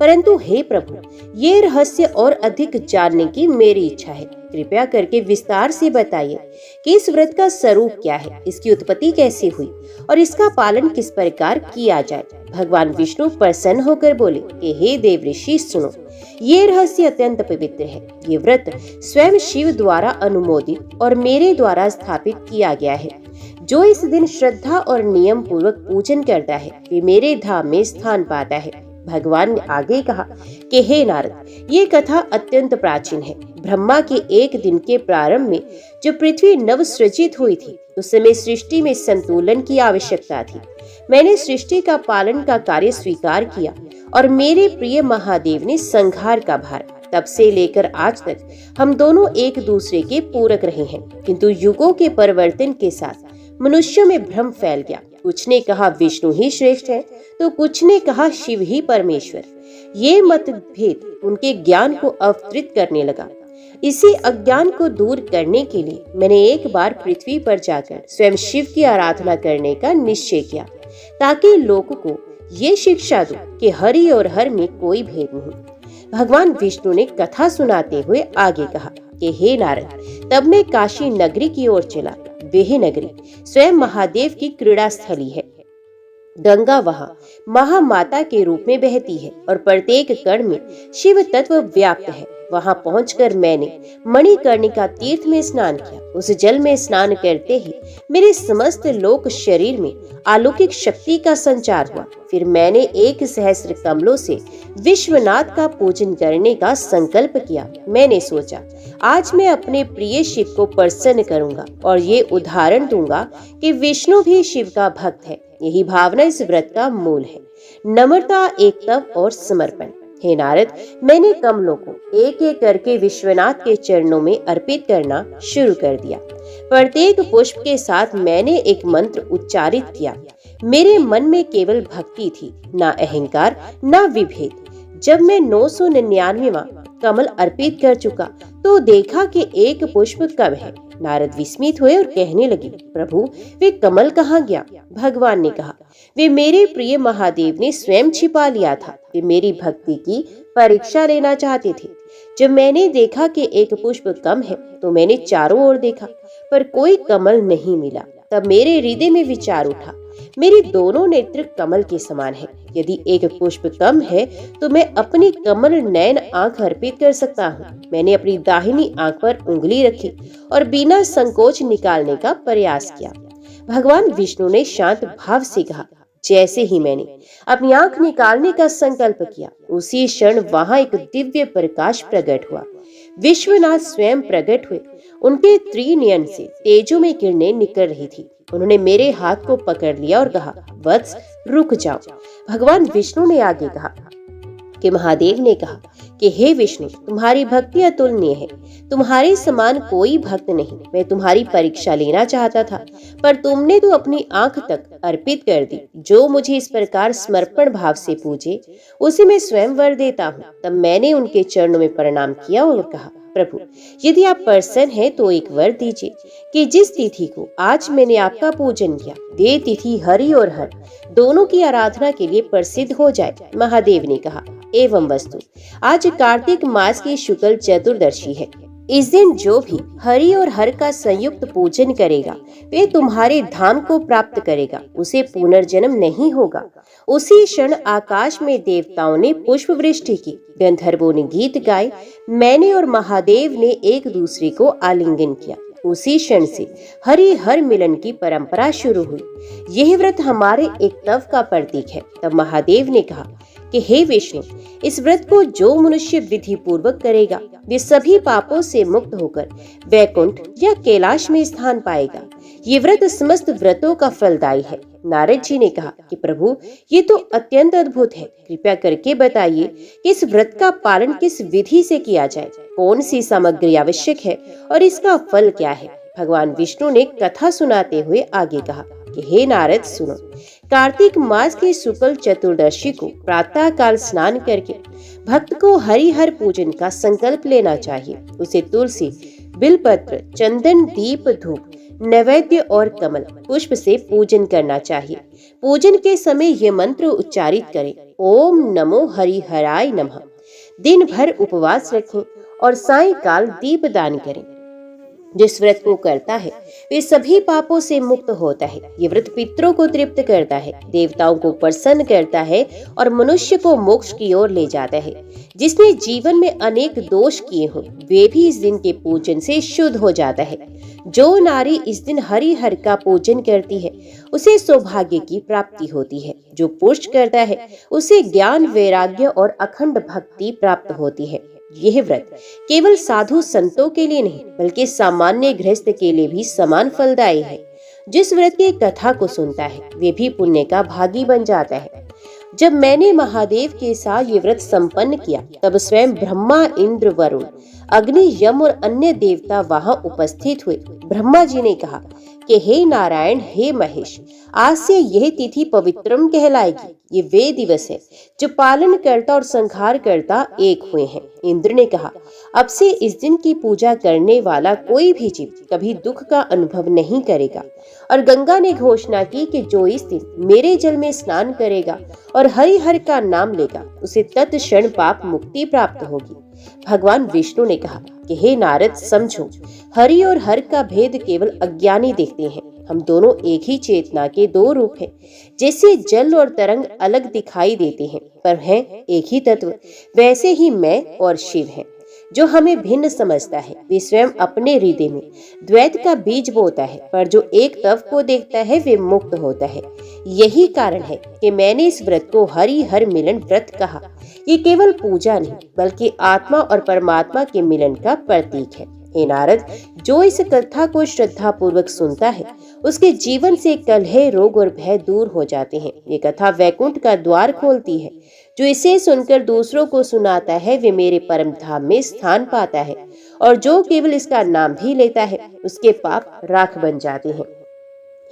परंतु हे प्रभु, ये रहस्य और अधिक जानने की मेरी इच्छा है। कृपया करके विस्तार से बताइए कि इस व्रत का स्वरूप क्या है, इसकी उत्पत्ति कैसे हुई और इसका पालन किस प्रकार किया जाए। भगवान विष्णु प्रसन्न होकर बोले कि हे देव ऋषि, सुनो, ये रहस्य अत्यंत पवित्र है। ये व्रत स्वयं शिव द्वारा अनुमोदित और मेरे द्वारा स्थापित किया गया है। जो इस दिन श्रद्धा और नियम पूर्वक पूजन करता है वे मेरे धाम में स्थान पाता है। भगवान ने आगे कहा कि हे नारद, ये कथा अत्यंत प्राचीन है। ब्रह्मा के एक दिन के प्रारंभ में जब पृथ्वी नवसृजित हुई थी, उस समय सृष्टि में संतुलन की आवश्यकता थी। मैंने सृष्टि का पालन का कार्य स्वीकार किया और मेरे प्रिय महादेव ने संहार का भार। तब से लेकर आज तक हम दोनों एक दूसरे के पूरक रहे हैं, किंतु युगों के परिवर्तन के साथ मनुष्यों में भ्रम फैल गया। कुछ ने कहा विष्णु ही श्रेष्ठ है, तो कुछ ने कहा शिव ही परमेश्वर। ये मतभेद उनके ज्ञान को अवतरित करने लगा। इसी अज्ञान को दूर करने के लिए मैंने एक बार पृथ्वी पर जाकर स्वयं शिव की आराधना करने का निश्चय किया, ताकि लोगों को ये शिक्षा दूं कि हरि और हर में कोई भेद नहीं। भगवान विष्णु ने कथा सुनाते हुए आगे कहा कि हे नारद, तब मैं काशी नगरी की ओर चला। वह नगरी स्वयं महादेव की क्रीड़ा स्थली है। गंगा वहाँ महामाता के रूप में बहती है और प्रत्येक कण में शिव तत्व व्याप्त है। वहाँ पहुंचकर मैंने मणिकर्णिका तीर्थ में स्नान किया। उस जल में स्नान करते ही मेरे समस्त लोक शरीर में अलौकिक शक्ति का संचार हुआ। फिर मैंने 1 सहस्त्र कमलों से विश्वनाथ का पूजन करने का संकल्प किया। मैंने सोचा आज मैं अपने प्रिय शिव को प्रसन्न करूंगा और ये उदाहरण दूंगा कि विष्णु भी शिव का भक्त है। यही भावना इस व्रत का मूल है, नम्रता, एकता और समर्पण। हे नारद, मैंने कमलों को एक एक करके विश्वनाथ के चरणों में अर्पित करना शुरू कर दिया। प्रत्येक पुष्प के साथ मैंने एक मंत्र उच्चारित किया। मेरे मन में केवल भक्ति थी, ना अहंकार, ना विभेद। जब मैं 999वां कमल अर्पित कर चुका तो देखा कि एक पुष्प कम है। नारद विस्मित हुए और कहने लगे, प्रभु, वे कमल कहाँ गया? भगवान ने कहा, वे मेरे प्रिय महादेव ने स्वयं छिपा लिया था। वे मेरी भक्ति की परीक्षा लेना चाहते थे। जब मैंने देखा कि एक पुष्प कम है तो मैंने चारों ओर देखा, पर कोई कमल नहीं मिला। तब मेरे हृदय में विचार उठा, मेरे दोनों नेत्र कमल के समान है। यदि एक पुष्प कम है तो मैं अपनी कमल नयन आंख अर्पित कर सकता हूँ। मैंने अपनी दाहिनी आंख पर उंगली रखी और बिना संकोच निकालने का प्रयास किया। भगवान विष्णु ने शांत भाव से कहा, जैसे ही मैंने अपनी आंख निकालने का संकल्प किया, उसी क्षण वहां एक दिव्य प्रकाश प्रकट हुआ। विश्वनाथ स्वयं प्रकट हुए। उनके त्रिनयन से तेजो में किरणें निकल रही थी। उन्होंने मेरे हाथ को पकड़ लिया और कहा, वत्स, रुक जाओ। भगवान विष्णु ने आगे कहा कि महादेव ने कहा कि हे विष्णु, तुम्हारी भक्ति अतुलनीय है। तुम्हारे समान कोई भक्त नहीं। मैं तुम्हारी परीक्षा लेना चाहता था, पर तुमने तो अपनी आंख तक अर्पित कर दी। जो मुझे इस प्रकार समर्पण भाव से पूजे, उसे मैं स्वयं वर देता हूँ। तब मैंने उनके चरणों में प्रणाम किया और कहा, प्रभु, यदि आप प्रसन्न हैं तो एक वर दीजिए कि जिस तिथि को आज मैंने आपका पूजन किया, वे तिथि हरि और हर दोनों की आराधना के लिए प्रसिद्ध हो जाए। महादेव ने कहा, एवं वस्तु आज कार्तिक मास की शुक्ल चतुर्दशी है। इस दिन जो भी हरि और हर का संयुक्त पूजन करेगा, वे तुम्हारे धाम को प्राप्त करेगा। उसे पुनर्जन्म नहीं होगा। उसी क्षण आकाश में देवताओं ने पुष्प वृष्टि की, गंधर्वों ने गीत गाए, मैंने और महादेव ने एक दूसरे को आलिंगन किया। उसी क्षण से हरि हर मिलन की परंपरा शुरू हुई। यह व्रत हमारे एक तव का प्रतीक है। तब महादेव ने कहा कि हे विष्णु, इस व्रत को जो मनुष्य विधि पूर्वक करेगा, वे सभी पापों से मुक्त होकर वैकुंठ या कैलाश में स्थान पाएगा। ये व्रत समस्त व्रतों का फलदायी है। नारद जी ने कहा कि प्रभु, ये तो अत्यंत अद्भुत है। कृपया करके बताइए कि इस व्रत का पालन किस विधि से किया जाए, कौन सी सामग्री आवश्यक है और इसका फल क्या है। भगवान विष्णु ने कथा सुनाते हुए आगे कहा कि हे नारद, सुनो। कार्तिक मास की शुक्ल चतुर्दशी को प्रातः काल स्नान करके भक्त को हरिहर पूजन का संकल्प लेना चाहिए। उसे तुलसी, बिलपत्र, चंदन, दीप, धूप, नैवेद्य और कमल पुष्प से पूजन करना चाहिए। पूजन के समय ये मंत्र उच्चारित करें, ओम नमो हरिहराय नमः। दिन भर उपवास रखें और सायंकाल दीप दान करें। जिस व्रत को करता है वे सभी पापों से मुक्त होता है। ये व्रत पितरों को तृप्त करता है, देवताओं को प्रसन्न करता है और मनुष्य को मोक्ष की ओर ले जाता है। जिसने जीवन में अनेक दोष किए हों, वे भी इस दिन के पूजन से शुद्ध हो जाता है। जो नारी इस दिन हरिहर का पूजन करती है, उसे सौभाग्य की प्राप्ति होती है। जो पुरुष करता है, उसे ज्ञान, वैराग्य और अखंड भक्ति प्राप्त होती है। यह व्रत केवल साधु संतों के लिए नहीं, बल्कि सामान्य गृहस्थ के लिए भी समान फलदायी है। जिस व्रत की कथा को सुनता है, वे भी पुण्य का भागी बन जाता है। जब मैंने महादेव के साथ ये व्रत संपन्न किया, तब स्वयं ब्रह्मा, इंद्र, वरुण, अग्नि, यम और अन्य देवता वहां उपस्थित हुए। ब्रह्मा जी ने कहा कि हे नारायण, हे महेश, आज से यह तिथि पवित्रम कहलाएगी। ये वे दिवस है जो पालन करता और संहार करता एक हुए हैं। इंद्र ने कहा, अब से इस दिन की पूजा करने वाला कोई भी जीव कभी दुख का अनुभव नहीं करेगा। और गंगा ने घोषणा की कि जो इस दिन मेरे जल में स्नान करेगा और हरिहर का नाम लेगा, उसे तत्क्षण पाप मुक्ति प्राप्त होगी। भगवान विष्णु ने कहा कि हे नारद, समझो, हरि और हर का भेद केवल अज्ञानी देखते हैं। हम दोनों एक ही चेतना के दो रूप हैं। जैसे जल और तरंग अलग दिखाई देते हैं, पर हैं एक ही तत्व, वैसे ही मैं और शिव हैं। जो हमें भिन्न समझता है, वे स्वयं अपने हृदय में द्वैत का बीज बोता है, पर जो एक तत्व को देखता है, वे मुक्त होता है। यही कारण है कि मैंने इस व्रत को हरिहर मिलन व्रत कहा। ये केवल पूजा नहीं, बल्कि आत्मा और परमात्मा के मिलन का प्रतीक है। हे नारद, जो इस कथा को श्रद्धा पूर्वक सुनता है, उसके जीवन से कलह, रोग और भय दूर हो जाते हैं। ये कथा वैकुंठ का द्वार खोलती है। जो इसे सुनकर दूसरों को सुनाता है, वे मेरे परम धाम में स्थान पाता है। और जो केवल इसका नाम भी लेता है, उसके पाप राख बन जाते हैं।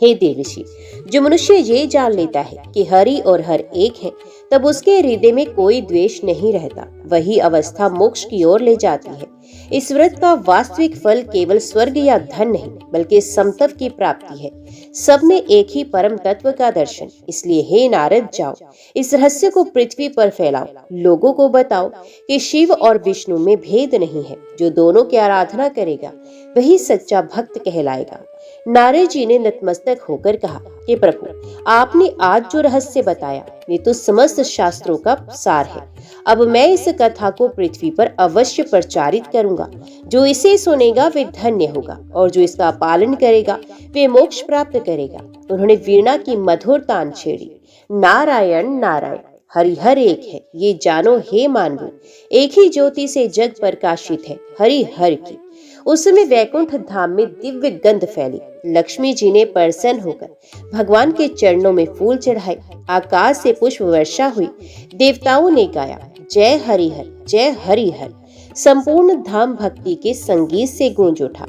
हे देवर्षि, जो मनुष्य ये जान लेता है कि हरि और हर एक है, तब उसके हृदय में कोई द्वेष नहीं रहता। वही अवस्था मोक्ष की ओर ले जाती है। इस व्रत का वास्तविक फल केवल स्वर्ग या धन नहीं, बल्कि समतव की प्राप्ति है। सब में एक ही परम तत्व का दर्शन। इसलिए हे नारद, जाओ, इस रहस्य को पृथ्वी पर फैलाओ। लोगों को बताओ कि शिव और विष्णु में भेद नहीं है। जो दोनों की आराधना करेगा, वही सच्चा भक्त कहलाएगा। नारद जी ने नतमस्तक होकर कहा कि प्रभु, आपने आज जो रहस्य बताया, ये तो समस्त शास्त्रों का सार है। अब मैं इस कथा को पृथ्वी पर अवश्य प्रचारित करूंगा। जो इसे सुनेगा वे धन्य होगा, और जो इसका पालन करेगा वे मोक्ष प्राप्त करेगा। उन्होंने वीणा की मधुर तान छेड़ी। नारायण नारायण, हरिहर एक है, ये जानो हे मानवो। एक ही ज्योति से जग प्रकाशित है, हरिहर की। उस समय वैकुंठ धाम में दिव्य गंध फैली। लक्ष्मी जी ने प्रसन्न होकर भगवान के चरणों में फूल चढ़ाए। आकाश से पुष्प वर्षा हुई। देवताओं ने गाया, जय हरिहर, जय हरिहर संपूर्ण धाम भक्ति के संगीत से गूंज उठा।